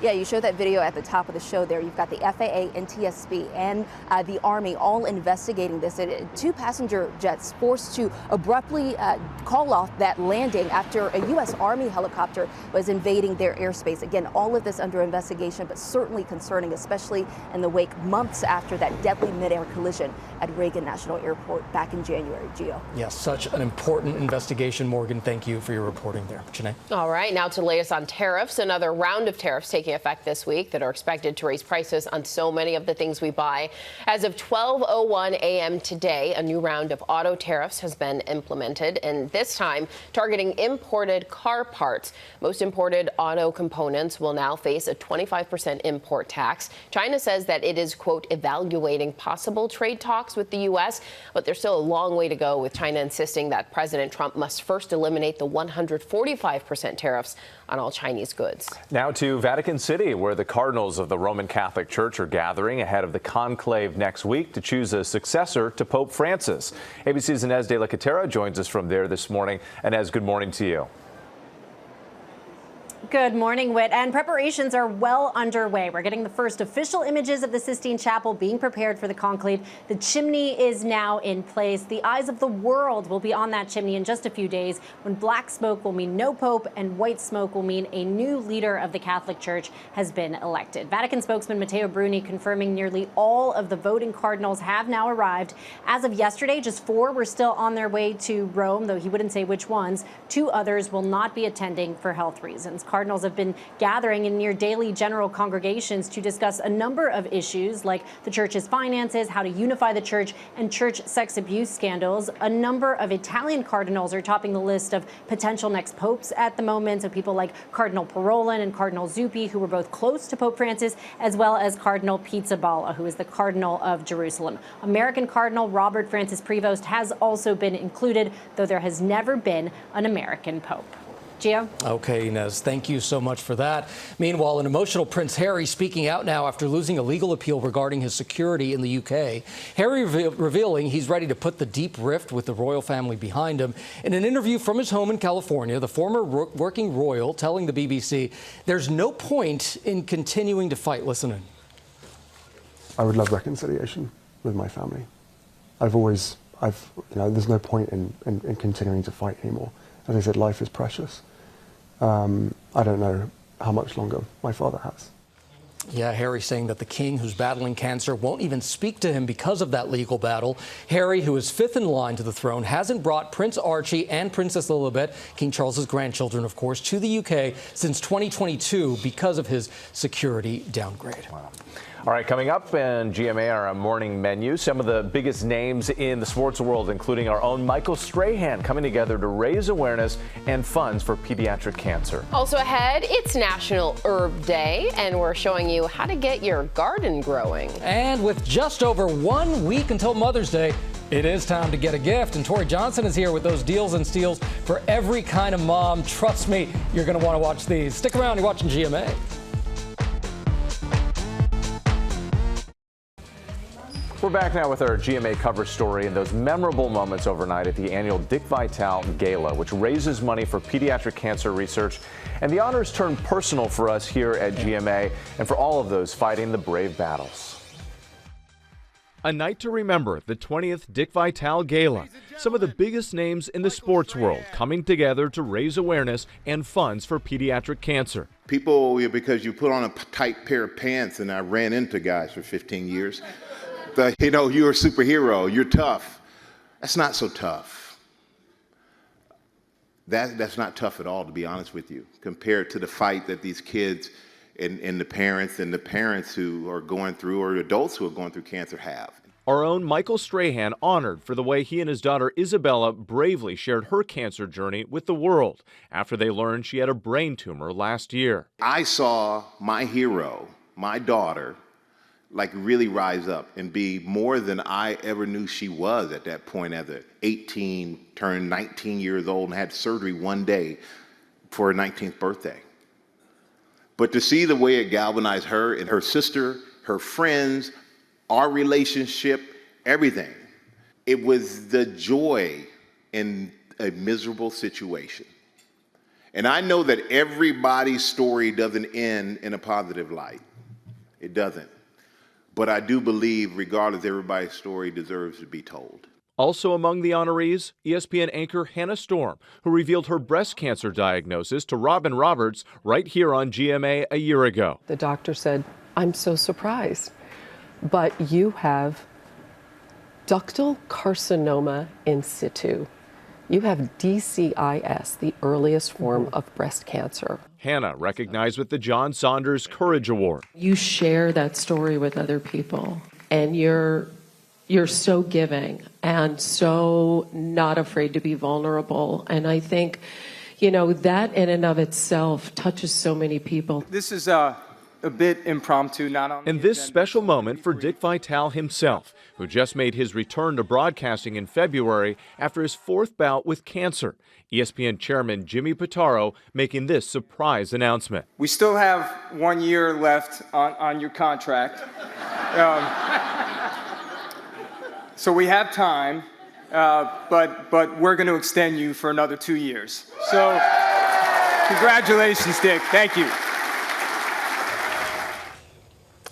Yeah, you showed that video at the top of the show there. You've got the FAA, NTSB, and the Army all investigating this. 2 passenger jets forced to abruptly call off that landing after a U.S. Army helicopter was invading their airspace. Again, all of this under investigation, but certainly concerning, especially in the wake months after that deadly midair collision at Reagan National Airport back in January. Gio. Yes, such an important investigation, Morgan. Thank you for your reporting there. Janae? All right, now to the latest on tariffs. Another round of tariffs taking effect this week that are expected to raise prices on so many of the things we buy. As of 12:01 a.m. today, a new round of auto tariffs has been implemented, and this time targeting imported car parts. Most imported auto components will now face a 25% import tax. China says that it is, quote, evaluating possible trade talks with the U.S., but there's still a long way to go, with China insisting that President Trump must first eliminate the 145% tariffs on all Chinese goods. Now to Vatican City, where the cardinals of the Roman Catholic Church are gathering ahead of the conclave next week to choose a successor to Pope Francis. ABC's Inez de la Catera joins us from there this morning. Inez, good morning to you. Good morning, Whit. And preparations are well underway. We're getting the first official images of the Sistine Chapel being prepared for the conclave. The chimney is now in place. The eyes of the world will be on that chimney in just a few days, when black smoke will mean no pope and white smoke will mean a new leader of the Catholic Church has been elected. Vatican spokesman Matteo Bruni confirming nearly all of the voting cardinals have now arrived. As of yesterday, just 4 were still on their way to Rome, though he wouldn't say which ones. 2 others will not be attending for health reasons. cardinals have been gathering in near daily general congregations to discuss a number of issues like the church's finances, how to unify the church, and church sex abuse scandals. A number of Italian cardinals are topping the list of potential next popes at the moment. So people like Cardinal Parolin and Cardinal Zuppi, who were both close to Pope Francis, as well as Cardinal Pizzaballa, who is the Cardinal of Jerusalem. American Cardinal Robert Francis Prevost has also been included, though there has never been an American pope. Gio? Okay, Inez, thank you so much for that. Meanwhile, an emotional Prince Harry speaking out now after losing a legal appeal regarding his security in the UK. Harry revealing he's ready to put the deep rift with the royal family behind him. In an interview from his home in California, the former working royal telling the BBC there's no point in continuing to fight. Listen in. I would love reconciliation with my family. There's no point in continuing to fight anymore. As I said, life is precious. I don't know how much longer my father has. Yeah, Harry saying that the king, who's battling cancer, won't even speak to him because of that legal battle. Harry, who is fifth in line to the throne, hasn't brought Prince Archie and Princess Lilibet, King Charles's grandchildren, of course, to the UK since 2022 because of his security downgrade. Wow. All right, coming up in GMA, our morning menu, some of the biggest names in the sports world, including our own Michael Strahan, coming together to raise awareness and funds for pediatric cancer. Also ahead, it's National Herb Day, and we're showing you how to get your garden growing. And with just over 1 week until Mother's Day, it is time to get a gift. And Tori Johnson is here with those deals and steals for every kind of mom. Trust me, you're going to want to watch these. Stick around, you're watching GMA. We're back now with our GMA cover story and those memorable moments overnight at the annual Dick Vitale Gala, which raises money for pediatric cancer research. And the honors turn personal for us here at GMA and for all of those fighting the brave battles. A night to remember, the 20th Dick Vitale Gala. Some of the biggest names in the sports world coming together to raise awareness and funds for pediatric cancer. People, because you put on a tight pair of pants, and I ran into guys for 15 years. You're a superhero, you're tough. That's not so tough. That's not tough at all, to be honest with you, compared to the fight that these kids and the parents who are going through, or adults who are going through cancer have. Our own Michael Strahan honored for the way he and his daughter Isabella bravely shared her cancer journey with the world after they learned she had a brain tumor last year. I saw my hero, my daughter, really rise up and be more than I ever knew she was at that point, as 18, turned 19 years old and had surgery one day for her 19th birthday. But to see the way it galvanized her and her sister, her friends, our relationship, everything, it was the joy in a miserable situation. And I know that everybody's story doesn't end in a positive light. It doesn't. But I do believe, regardless, everybody's story deserves to be told. Also among the honorees, ESPN anchor Hannah Storm, who revealed her breast cancer diagnosis to Robin Roberts right here on GMA a year ago. The doctor said, "I'm so surprised, but you have ductal carcinoma in situ. You have DCIS, the earliest form of breast cancer." Hannah recognized with the John Saunders Courage Award. You share that story with other people, and you're so giving and so not afraid to be vulnerable. And I think, that in and of itself touches so many people. This is a bit impromptu, not on. And this special moment for Dick Vitale himself, who just made his return to broadcasting in February after his fourth bout with cancer. ESPN chairman Jimmy Pitaro making this surprise announcement. We still have 1 year left on your contract. So we have time, but we're going to extend you for another 2 years. So congratulations, Dick. Thank you.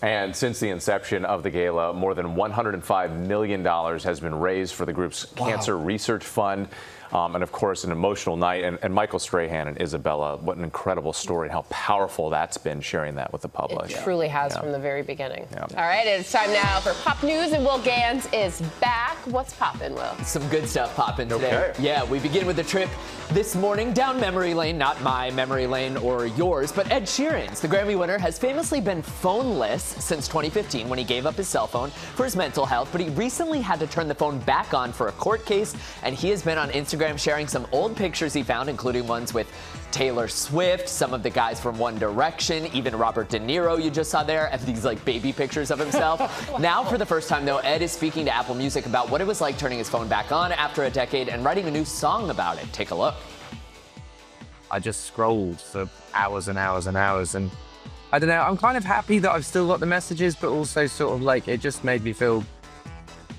And since the inception of the gala, more than $105 million has been raised for the group's cancer research fund. And of course, an emotional night. And Michael Strahan and Isabella, what an incredible story and how powerful that's been, sharing that with the public. It truly has from the very beginning. Yeah. All right, it's time now for Pop News, and Will Gans is back. What's poppin', Will? Some good stuff popping today. Okay. Yeah, we begin with a trip this morning down memory lane, not my memory lane or yours, but Ed Sheeran's. The Grammy winner has famously been phoneless since 2015 when he gave up his cell phone for his mental health, but he recently had to turn the phone back on for a court case, and he has been on Instagram sharing some old pictures he found, including ones with Taylor Swift, some of the guys from One Direction, even Robert De Niro you just saw there, and these like baby pictures of himself. Now, for the first time though, Ed is speaking to Apple Music about what it was like turning his phone back on after a decade and writing a new song about it. Take a look. I just scrolled for hours and hours and hours, and I don't know, I'm kind of happy that I've still got the messages, but also sort of like, it just made me feel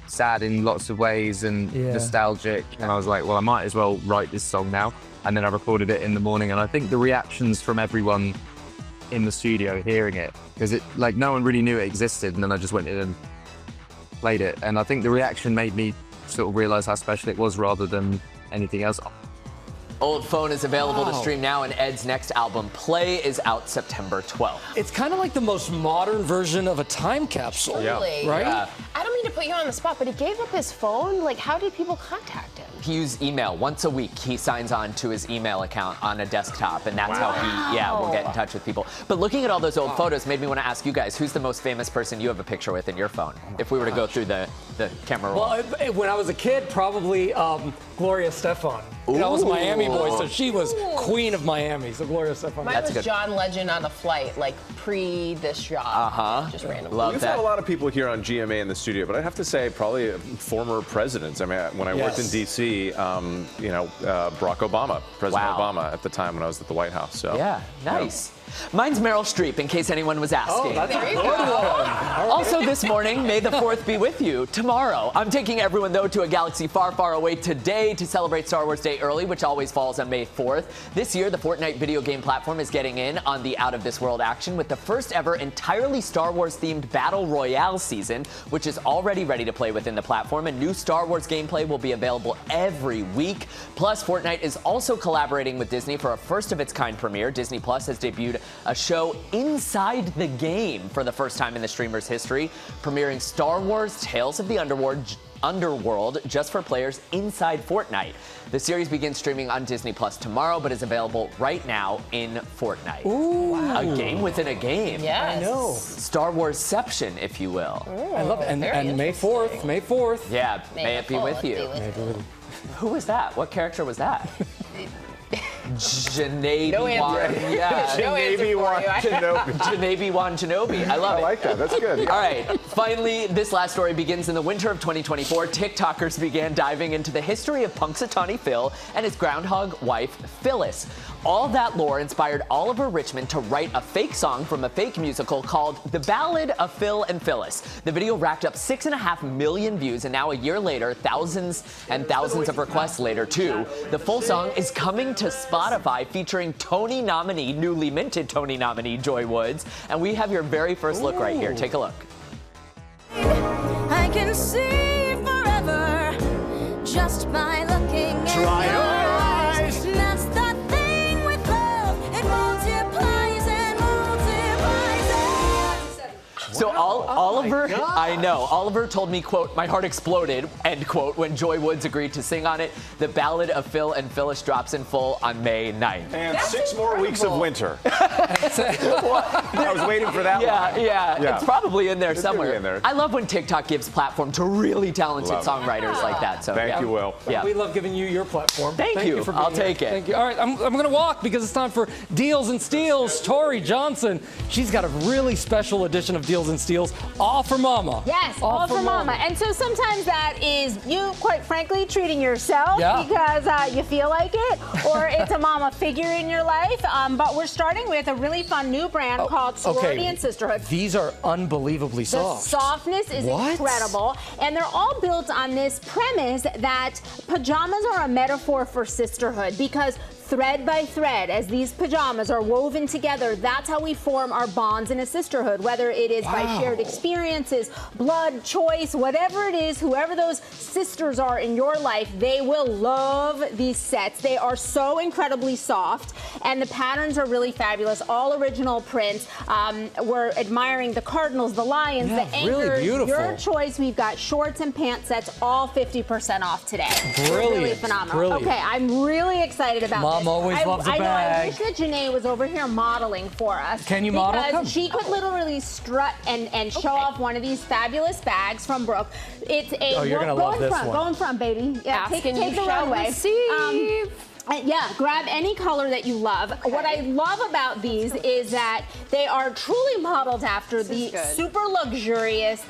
sad in lots of ways and nostalgic. And I was like, well, I might as well write this song now. And then I recorded it in the morning, and I think the reactions from everyone in the studio hearing it, because it, like, no one really knew it existed, and then I just went in and played it. And I think the reaction made me sort of realize how special it was rather than anything else. Old Phone is available to stream now, and Ed's next album, Play, is out September 12th. It's kind of like the most modern version of a time capsule. Totally. Right? Yeah. I don't mean to put you on the spot, but he gave up his phone. Like, how did people contact him? He used email. Once a week, he signs on to his email account on a desktop, and that's how he, will get in touch with people. But looking at all those old photos made me want to ask you guys, who's the most famous person you have a picture with in your phone? If we were to go through the camera roll. Well, when I was a kid, probably Gloria Stefan. I was a Miami boy, so she was queen of Miami. So Gloria Stefan. Mine was John Legend on a flight, like pre this job. Just randomly. We've had a lot of people here on GMA in the studio, but I'd have to say probably former presidents. I mean, when I worked in D.C., Barack Obama, President Obama at the time when I was at the White House. So yeah, nice. Mine's Meryl Streep, in case anyone was asking. Oh, that's a good one. Also this morning, May the 4th be with you. Tomorrow, I'm taking everyone, though, to a galaxy far, far away today to celebrate Star Wars Day early, which always falls on May 4th. This year, the Fortnite video game platform is getting in on the out-of-this-world action with the first ever entirely Star Wars-themed Battle Royale season, which is already ready to play within the platform, and new Star Wars gameplay will be available every week. Plus, Fortnite is also collaborating with Disney for a first-of-its-kind premiere. Disney Plus has debuted a show inside the game for the first time in the streamer's history, premiering Star Wars Tales of the Underworld just for players inside Fortnite. The series begins streaming on Disney Plus tomorrow, but is available right now in Fortnite. Ooh. A game within a game. Yes. I know. Star Warsception, if you will. Ooh, I love it. And May 4th. May 4th. Yeah, may it be with you. Who was that? What character was that? Janabi No Wan. answer. Yeah. No answer for you. Janabi Wan Genobi. I love it. I like that. That's good. All right. Finally, this last story begins in the winter of 2024. TikTokers began diving into the history of Punxsutawney Phil and his groundhog wife, Phyllis. All that lore inspired Oliver Richmond to write a fake song from a fake musical called The Ballad of Phil and Phyllis. The video racked up 6.5 million views, and now a year later, thousands and thousands of requests later, too. The full song is coming to Spotify, featuring Tony nominee, newly minted Tony nominee, Joy Woods. And we have your very first look right here. Take a look. I can see forever just by looking in your eyes. That's the thing with love. It multiplies and multiplies. So Oliver, I know, Oliver told me, quote, "My heart exploded," end quote, when Joy Woods agreed to sing on it. The Ballad of Phil and Phyllis drops in full on May 9th. And that's 6 more weeks of winter. I was waiting for that one. Yeah. It's probably in there It's somewhere. in there. I love when TikTok gives platform to really talented songwriters like that. So Thank you, Will. Yeah. We love giving you your platform. Thank you. for being I'll here. take it. Thank you. All right, I'm going to walk because it's time for Deals and Steals. Tori Johnson, she's got a really special edition of Deals and Steals, all for Mama. Yes, all for Mama. And so sometimes that is you, quite frankly, treating yourself because you feel like it, or it's a mama figure in your life. But we're starting with a really fun new brand called Sorority and Sisterhood. These are unbelievably soft. The softness is incredible, and they're all built on this premise that pajamas are a metaphor for sisterhood, because thread by thread, as these pajamas are woven together, that's how we form our bonds in a sisterhood, whether it is by shared experiences, blood, choice, whatever it is, whoever those sisters are in your life, they will love these sets. They are so incredibly soft, and the patterns are really fabulous. All original prints. We're admiring the cardinals, the lions, the anchors. Really beautiful. Your choice. We've got shorts and pant sets, all 50% off today. Brilliant. Really phenomenal. Brilliant. Okay, I'm really excited about Mom this. always loves a I know. I bag. wish that Janae was over here modeling for us. Can you model? Because Come. she could literally strut and show off one of these fabulous bags from Brooke. It's a Oh, you're gonna go love in this front, one. Go in front, baby. Yeah, Ask take and the you shall runway. receive. Yeah, grab any color that you love. Okay. What I love about these is that they are truly modeled after the super luxurious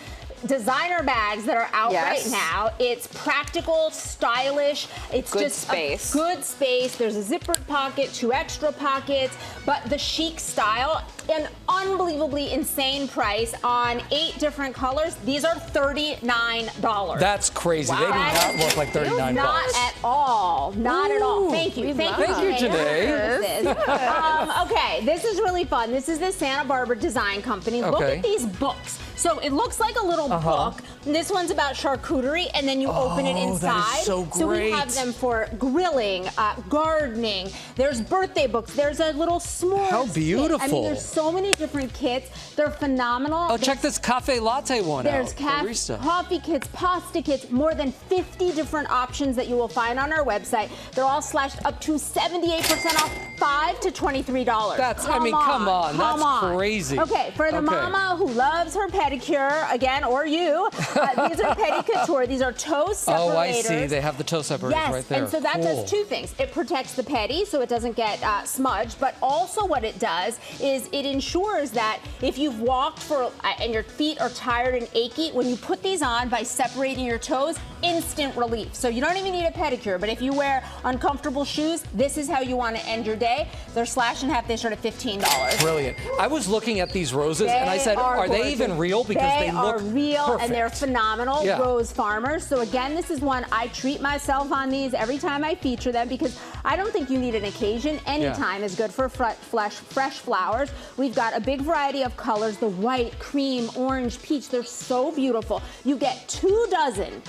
designer bags that are out right now. It's practical, stylish. It's Good just space. A good space. There's a zippered pocket, 2 extra pockets, but the chic style, an unbelievably insane price on 8 different colors. These are $39. That's crazy. They do not look like $39. Not at all. Not at all. Thank you. Thank you, Janae. Okay, this is really fun. This is the Santa Barbara Design Company. Look at these books. So it looks like a little book. This one's about charcuterie, and then you open it inside. That is so So we great. have them for grilling, gardening. There's birthday books. There's a little s'mores How kit. beautiful. I mean, there's so many different kits. They're phenomenal. Oh, check this cafe latte one There's out. coffee kits, pasta kits, more than 50 different options that you will find on our website. They're all slashed up to 78% off, $5 to $23. That's, I mean, come on. That's crazy. Okay, for the mama who loves her pedicure, again, or you, these are Petit Couture. These are toe separators. Oh, I see. They have the toe separators right there. And so that does 2 things. It protects the petty so it doesn't get smudged, but also what it does is it ensures that if you've walked for and your feet are tired and achy, when you put these on by separating your toes, instant relief. So you don't even need a pedicure, but if you wear uncomfortable shoes, this is how you want to end your day. They're slash and half. They start at $15. Brilliant. I was looking at these roses and I said, are they even real? Because they look are real perfect. and they're phenomenal. Yeah. Rose Farmers. So again, this is one I treat myself on these every time I feature them because I don't think you need an occasion. Any time is good for fresh flowers. We've got a big variety of colors, the white, cream, orange, peach. They're so beautiful. You get 2 dozen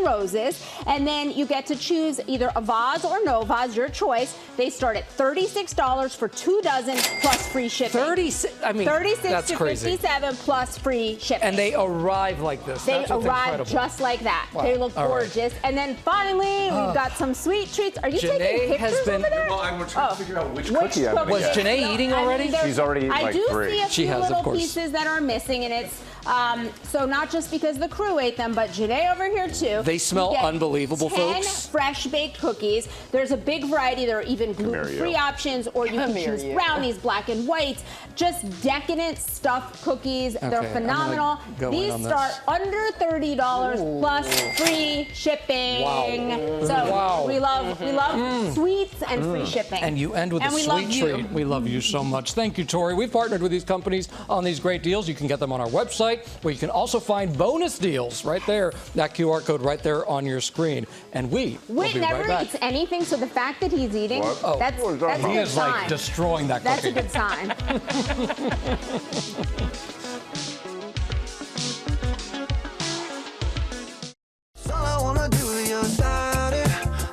roses, and then you get to choose either a vase or no vase, your choice. They start at $36 for 2 dozen plus free shipping. 36, I mean, 36 that's to crazy. 57 plus free shipping. And they arrive like this. They That's what's arrive incredible. just like that. Wow. They look All right. gorgeous. And then finally, we've got some sweet treats. Are you Janae taking pictures has been- over there? Well, I'm trying to figure out which Which cookie I'm gonna Was get. Janae eating already? She's already eaten I like do 3. see a She few has, of little course. pieces that are missing, and it's so not just because the crew ate them, but Janae over here too. They smell You get unbelievable, 10 folks. fresh baked cookies. There's a big variety. There are even gluten-free options, or you can choose brownies, black and whites, just decadent stuffed cookies. They're Okay, I'm phenomenal. gonna go in These on this. start under $30 plus free shipping. Wow. So Wow. we love sweets and free shipping. And you end with And a we love sweet you. treat. We love you so much. Thank you, Tori. We've partnered with these companies on these great deals. You can get them on our website, where you can also find bonus deals right there. That QR code right there on your screen. And we will Whit be never right back. eats anything, so the fact that he's eating, Oh, that's a he good is sign. like destroying that That's a cookie. good sign. All I wanna do is your daddy.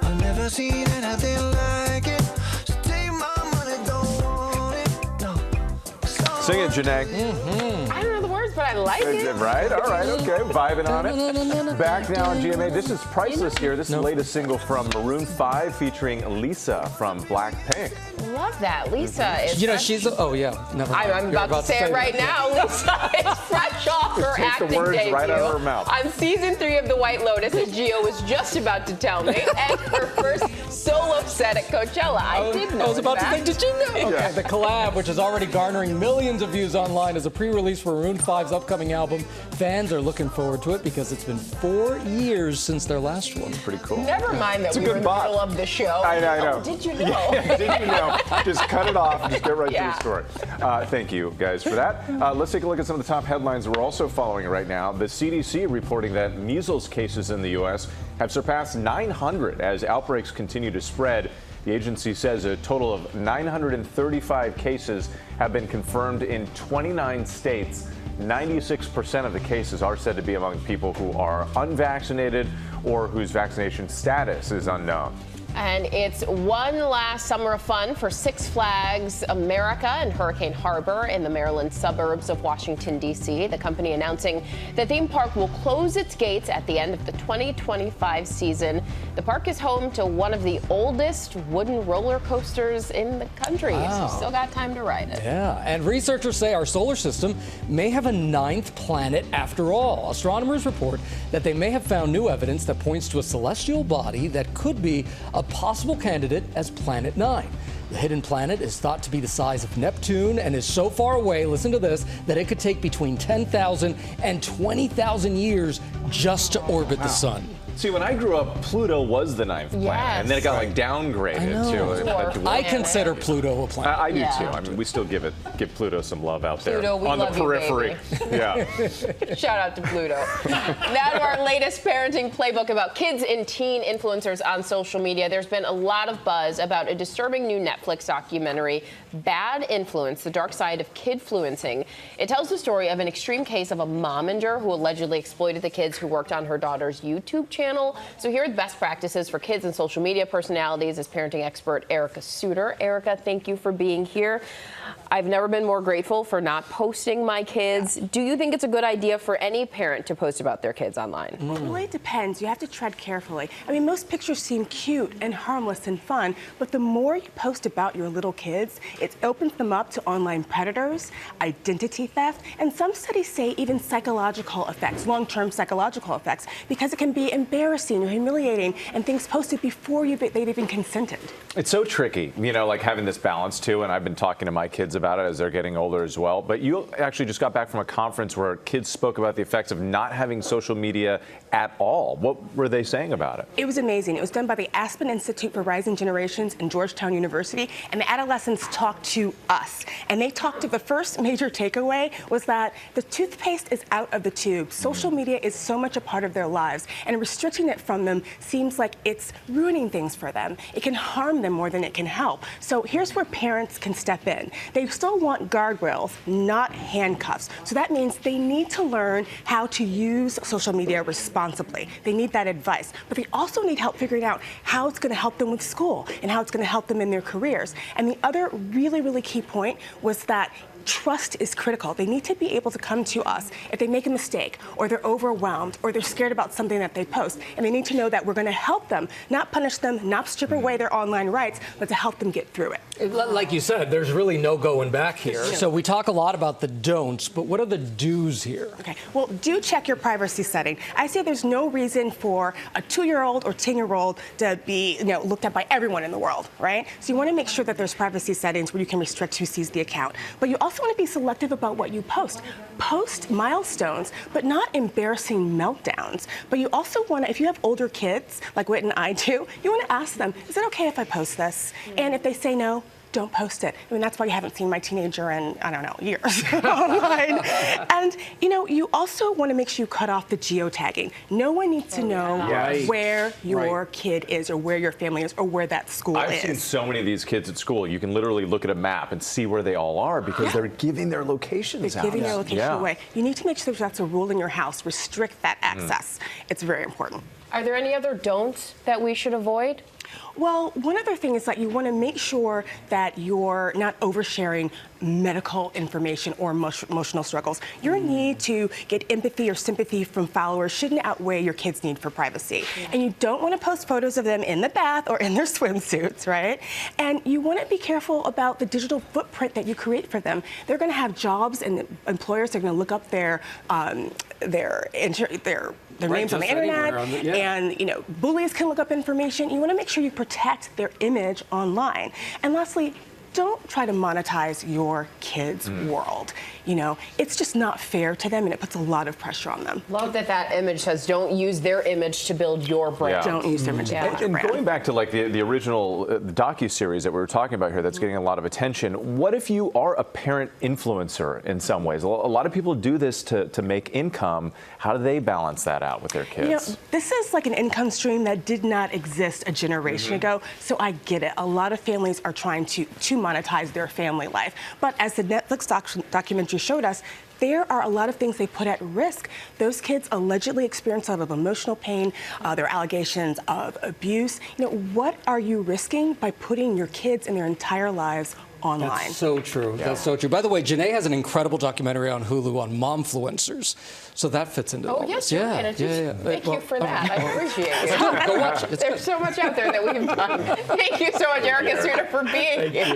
I've never seen anything like it. So take my money, don't want it. No. Sing it, Janae. I don't know the words, but I like it. Right? All right. Okay. Vibing on it. Back now on GMA. This is Priceless here. This is the latest single from Maroon 5 featuring Lisa from Blackpink. Love that. Lisa is. You know, fresh- she's, oh yeah, never mind. I'm You're about to say it right that. now. Lisa is fresh off her Take the acting words debut right out of her mouth. on season 3 of The White Lotus, as Gio was just about to tell me, and her first solo set at Coachella. I did know I was about to say, that. did you know? Okay, the collab, which is already garnering millions of views online, is a pre-release for Maroon 5's upcoming album. Fans are looking forward to it because it's been 4 years since their last one. Pretty cool. Never mind that It's a we were good in the bot. middle of the show. I know. Oh, did you know? Yeah, did you know? Just cut it off and just get right to the story. Thank you, guys, for that. Let's take a look at some of the top headlines we're also following right now. The CDC reporting that measles cases in the U.S. have surpassed 900 as outbreaks continue to spread. The agency says a total of 935 cases have been confirmed in 29 states. 96% of the cases are said to be among people who are unvaccinated or whose vaccination status is unknown. And it's one last summer of fun for Six Flags America in Hurricane Harbor in the Maryland suburbs of Washington, D.C. The company announcing the theme park will close its gates at the end of the 2025 season. The park is home to one of the oldest wooden roller coasters in the country. Wow. So still got time to ride it. Yeah, and researchers say our solar system may have a 9th planet after all. Astronomers report that they may have found new evidence that points to a celestial body that could be a possible candidate as Planet 9. The hidden planet is thought to be the size of Neptune and is so far away, listen to this, that it could take between 10,000 and 20,000 years just to orbit the sun. See, when I grew up, Pluto was the 9th planet, and then it got like downgraded to a dwarf. I consider Pluto a planet. I do too. I mean, we still give Pluto some love out there Pluto, we on the love you, periphery. baby. Yeah. Shout out to Pluto. Now to our latest parenting playbook about kids and teen influencers on social media. There's been a lot of buzz about a disturbing new Netflix documentary, Bad Influence: The Dark Side of Kidfluencing. It tells the story of an extreme case of a momager who allegedly exploited the kids who worked on her daughter's YouTube channel. So here are the best practices for kids and social media personalities as parenting expert Erica Suter. Erica, thank you for being here. I've never been more grateful for not posting my kids. Do you think it's a good idea for any parent to post about their kids online? Well, it really depends. You have to tread carefully. I mean, most pictures seem cute and harmless and fun, but the more you post about your little kids, it opens them up to online predators, identity theft, and some studies say even psychological effects, long-term psychological effects, because it can be embarrassing or humiliating and things posted before they've even consented. It's so tricky, you know, like having this balance too, and I've been talking to my kids about it as they're getting older as well. But you actually just got back from a conference where kids spoke about the effects of not having social media at all. What were they saying about it? It was amazing. It was done by the Aspen Institute for Rising Generations and Georgetown University, and the adolescents talked to us. And they talked to the first major takeaway was that the toothpaste is out of the tube. Social media is so much a part of their lives, and restricting it from them seems like it's ruining things for them. It can harm them more than it can help. So here's where parents can step in. They still want guardrails, not handcuffs. So that means they need to learn how to use social media responsibly. They need that advice. But they also need help figuring out how it's going to help them with school and how it's going to help them in their careers. And the other really, really key point was that trust is critical. They need to be able to come to us if they make a mistake or they're overwhelmed or they're scared about something that they post. And they need to know that we're going to help them, not punish them, not strip away their online rights, but to help them get through it. Like you said, there's really no going back here. So we talk a lot about the don'ts, but what are the do's here? Okay, well, do check your privacy setting. I say there's no reason for a 2-year-old or 10-year-old to be, looked at by everyone in the world, right? So you want to make sure that there's privacy settings where you can restrict who sees the account. But you also want to be selective about what you post. Post milestones, but not embarrassing meltdowns. But you also want to, if you have older kids, like Whit and I do, you want to ask them, is it okay if I post this? And if they say no, don't post it. I mean, that's why you haven't seen my teenager in, I don't know, years online. And, you also want to make sure you cut off the geotagging. No one needs to know where your kid is or where your family is or where that school is. I've seen so many of these kids at school. You can literally look at a map and see where they all are because they're giving their locations out. They're giving their location away. You need to make sure that's a rule in your house. Restrict that access. It's very important. Are there any other don'ts that we should avoid? Well, one other thing is that you want to make sure that you're not oversharing medical information or emotional struggles. Your need to get empathy or sympathy from followers shouldn't outweigh your kids' need for privacy. And you don't want to post photos of them in the bath or in their swimsuits, right? And you want to be careful about the digital footprint that you create for them. They're going to have jobs, and employers are going to look up their names on the internet, and bullies can look up information. You want to make sure you protect their image online. And lastly, don't try to monetize your kids' world. You know, it's just not fair to them, and it puts a lot of pressure on them. Love that image says, don't use their image to build your brand. Don't use their image to build your And brand. going back to like the original docu-series that we were talking about here that's getting a lot of attention, what if you are a parent influencer in some ways? A lot of people do this to make income. How do they balance that out with their kids? You know, this is like an income stream that did not exist a generation ago, so I get it. A lot of families are trying to monetize their family life. But as the Netflix documentary showed us, there are a lot of things they put at risk. Those kids allegedly experience a lot of emotional pain. There are allegations of abuse. You know, what are you risking by putting your kids and their entire lives online? That's so true. That's so true. By the way, Janae has an incredible documentary on Hulu on momfluencers. So that fits into all yes, this. Yeah. Thank you for that. I appreciate it. Go watch it. There's so much out there that we've done. Thank you so much, Erica Suter, for being here.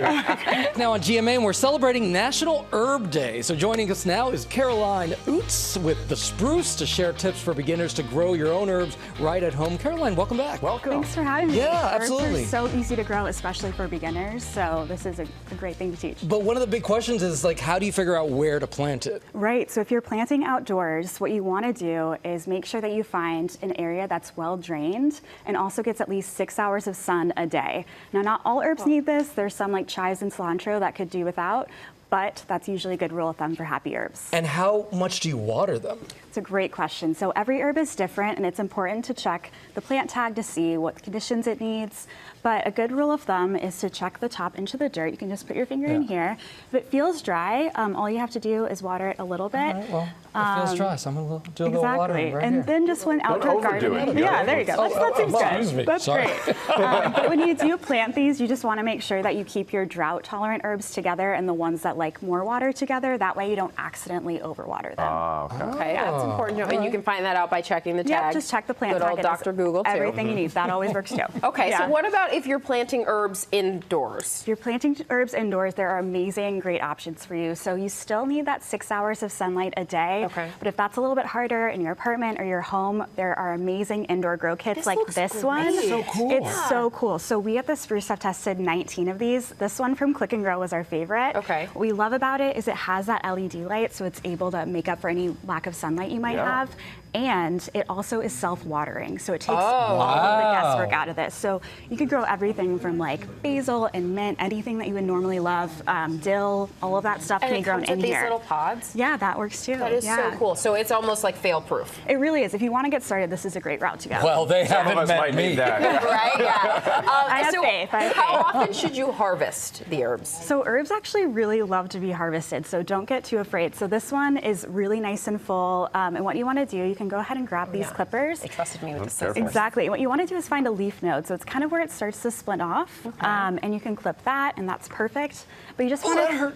Now on GMA, we're celebrating National Herb Day. So joining us now is Caroline Oots with The Spruce to share tips for beginners to grow your own herbs right at home. Caroline, welcome back. Welcome. Thanks for having me. Yeah, absolutely. Herbs are so easy to grow, especially for beginners. So this is a great thing to teach. But one of the big questions is like, how do you figure out where to plant it? Right. So if you're planting outdoors, what you want to do is make sure that you find an area that's well drained and also gets at least 6 hours of sun a day. Now, not all herbs need this. There's some like chives and cilantro that could do without, but that's usually a good rule of thumb for happy herbs. And how much do you water them? It's a great question. So every herb is different, and it's important to check the plant tag to see what conditions it needs. But a good rule of thumb is to check the top into the dirt. You can just put your finger in here. If it feels dry, all you have to do is water it a little bit. All right, well, it feels dry, so I'm going to do a little watering right and here. then just when outdoor gardening. Yeah, there you go. That seems good. That's great. But when you do plant these, you just want to make sure that you keep your drought-tolerant herbs together and the ones that like more water together. That way you don't accidentally overwater them. Okay, that's important to know. And you can find that out by checking the tag. Yeah, just check the plant Good tag. old Dr. Google, too. Everything you need. That always works, too. Okay, Yeah. so what about if you're planting herbs indoors? If you're planting herbs indoors, there are amazing, great options for you. So you still need that 6 hours of sunlight a day. Okay. But if that's a little bit harder in your apartment or your home, there are amazing indoor grow kits like this one. That's so cool. It's so cool. So we at the Spruce have tested 19 of these. This one from Click and Grow was our favorite. Okay. What we love about it is it has that LED light, so it's able to make up for any lack of sunlight you might have. And it also is self-watering, so it takes all of the guesswork out of this. So you could grow everything from like basil and mint, anything that you would normally love, dill, all of that stuff can be grown in these here. little pods? Yeah, that works too. That is so cool. So it's almost like fail-proof. It really is. If you want to get started, this is a great route to go. Well, they Some of haven't us met might me. need that. Right? Yeah. I have faith. How often should you harvest the herbs? So herbs actually really love to be harvested, so don't get too afraid. So this one is really nice and full, and what you want to do, you can go ahead and grab these clippers. They trusted me with the scissors. Exactly. What you want to do is find a leaf node, so it's kind of where it starts to split off, and you can clip that, and that's perfect. But you just want to.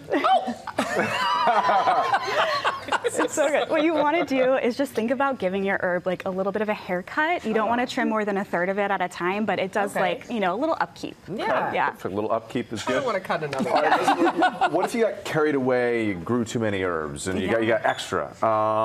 It's so good. What you want to do is just think about giving your herb like a little bit of a haircut. You don't want to trim more than a third of it at a time, but it does like, you know, a little upkeep. Yeah. A little upkeep is I good. don't want to cut another one. What if you got carried away, you grew too many herbs, and you got extra?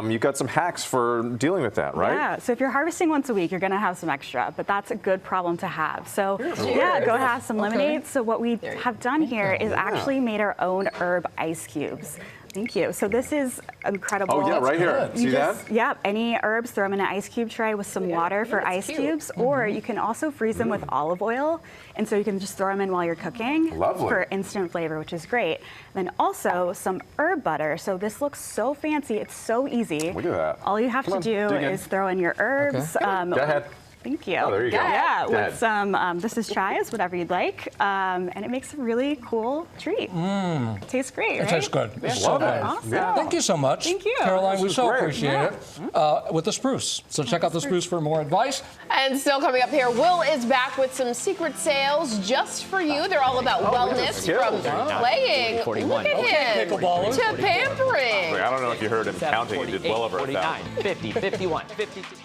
You got some hacks for dealing with that, right? Yeah, so if you're harvesting once a week, you're going to have some extra, but that's a good problem to have. So yeah, go have some lemonade. So what we have done here is actually made our own herb ice cubes. Thank you. So this is incredible. Oh, yeah, right here. See that? Yeah, any herbs, throw them in an ice cube tray with some water for ice cubes, or you can also freeze them with olive oil, and so you can just throw them in while you're cooking for instant flavor, which is great. Then also some herb butter. So this looks so fancy. It's so easy. Look at that. All you have to do is throw in your herbs. Go ahead. Thank you. Oh, there you go. Yeah, Go ahead. with some, this is chives, whatever you'd like, and it makes a really cool treat. It tastes great, right? It tastes good. It's so Love good. it. Awesome. Thank you so much. Thank you. Caroline, we This is so great. appreciate it. With The Spruce. So check out The Spruce for more advice. And still coming up here, Will is back with some secret sales just for you. They're all about wellness, from playing, 41. look at him, to pampering. I don't know if you heard him counting. He did well over 1,000. 50, 51, 52.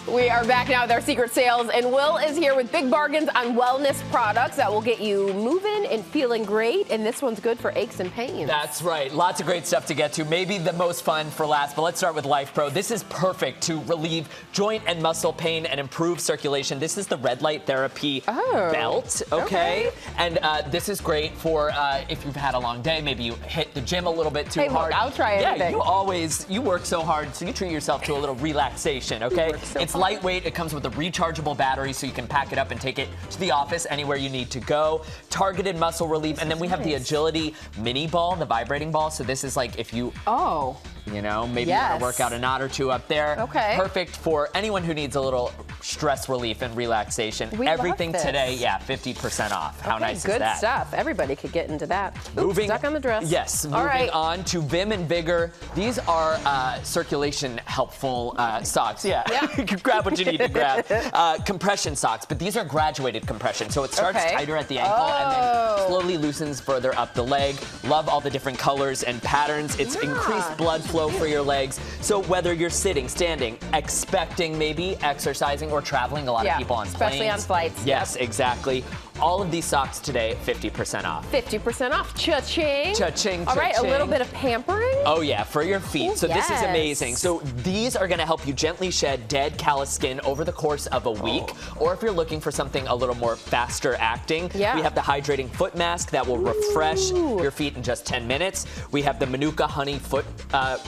We are back now with our secret sales, and Will is here with big bargains on wellness products that will get you moving and feeling great. And this one's good for aches and pains. That's right. Lots of great stuff to get to. Maybe the most fun for last, but let's start with Life Pro. This is perfect to relieve joint and muscle pain and improve circulation. This is the red light therapy belt, okay? And this is great for if you've had a long day, maybe you hit the gym a little bit too hard. Look, I'll try anything. Yeah, you work so hard, so you treat yourself to a little relaxation, okay? It's lightweight. It comes with a rechargeable battery, so you can pack it up and take it to the office anywhere you need to go. Targeted muscle relief, and then we have the Agility Mini Ball, the vibrating ball. So this is like if you, you know, maybe you want to work out a knot or two up there. Okay. Perfect for anyone who needs a little stress relief and relaxation. Everything today, 50% off. How nice is that? Good stuff. Everybody could get into that. Moving, stuck on the dress. Yes. Moving on to Vim and Vigor. These are circulation helpful socks. Yeah. You can grab what you need to grab. Compression socks, but these are graduated compression. So it starts tighter at the ankle and then slowly loosens further up the leg. Love all the different colors and patterns. It's increased blood flow for your legs. So whether you're sitting, standing, expecting maybe, exercising, or traveling, a lot of people on planes. Especially on flights. Yes, exactly. All of these socks today, 50% off. 50% off. Cha-ching. Cha-ching, All right, a cha-ching. little bit of pampering. Oh, yeah, for your feet. Ooh, so this is amazing. So these are going to help you gently shed dead, callous skin over the course of a week. Or if you're looking for something a little more faster acting, we have the hydrating foot mask that will refresh your feet in just 10 minutes. We have the Manuka Honey Foot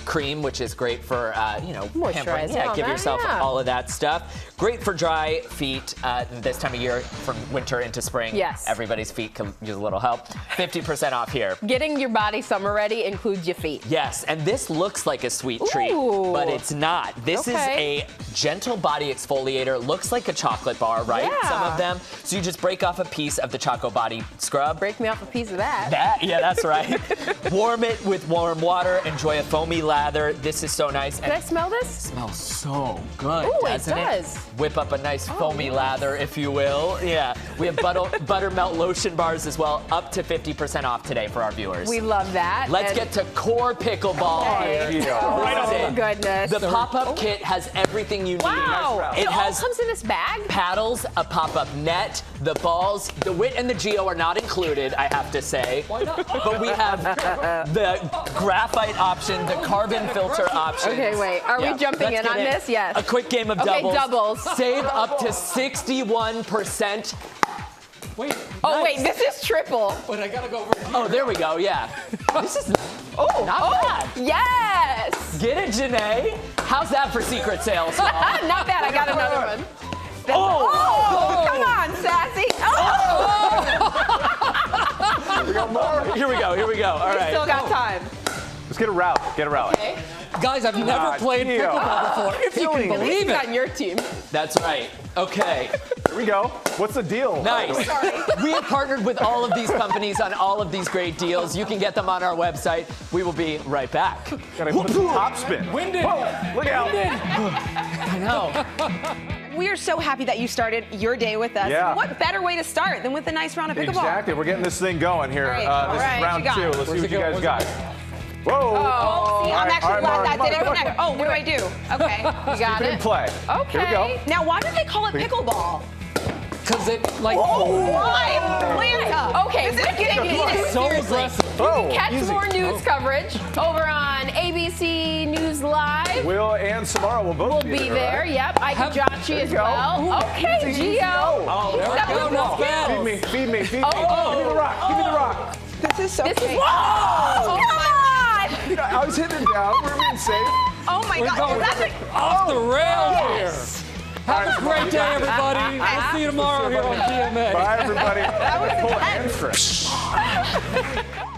Cream, which is great for, you know, pampering. Yeah, give yourself all of that stuff. Great for dry feet this time of year from winter into spring. Yes. Everybody's feet can use a little help. 50% off here. Getting your body summer ready includes your feet. Yes, and this looks like a sweet treat, but it's not. This is a gentle body exfoliator. Looks like a chocolate bar, right? Yeah. Some of them. So you just break off a piece of the Choco Body Scrub. Break me off a piece of that. Yeah, that's right. Warm it with warm water. Enjoy a foamy lather. This is so nice. Can I smell this? Smells so good, Ooh, doesn't it does. Whip up a nice foamy lather, if you will. Yeah, we have buttermelt lotion bars as well, up to 50% off today for our viewers. We love that. Let's get to core pickleball. Oh, goodness. The pop-up kit has everything you need. Wow. It all comes in this bag? Paddles, a pop-up net, the balls. The Wit and the Geo are not included, I have to say. Why not? But we have the graphite option, the carbon filter option. Okay, wait. Are we jumping in on this? Yes. A quick game of doubles. Okay, doubles. Save up to 61%. Wait. Oh, wait, this is triple. But I gotta go over here. Oh, there we go, yeah. This is not bad. Yes. Get it, Janae. How's that for secret sales? Not bad, I got another one. Oh, come on, Sassy. We got more. Here we go. All right. Still got time. Let's get a route. Okay. Guys, I've never played pickleball before, if you can believe it. on your team. That's right. Okay. Here we go. What's the deal? Nice. We have partnered with all of these companies on all of these great deals. You can get them on our website. We will be right back. Gotta put the top spin. Winded. Whoa, look out. I know. We are so happy that you started your day with us. Yeah. What better way to start than with a nice round of pickleball? Exactly. We're getting this thing going here. This is round what you 2. got? Let's see what you guys got. Whoa. Oh, see, I'm actually glad that did Mark, it. Oh, what do I do? Okay. You got Keep it in play. Okay. Here we go. Now, why do they call it pickleball? Because it, like... Why? Atlanta. Okay, This is getting so aggressive. You can catch more news coverage over on ABC News Live. Will and Samara will both be there. Right? Yep, Ike Jachi as well. Ooh, Okay, easy, Gio. Oh, there we go. Feed me. Give me the rock. This is so This is crazy. oh God! I was hitting it down. We're being safe. Oh my God. That's like, off the rails here. Have a great day, everybody. We'll see you tomorrow here on TMA. Bye, everybody. that was intense.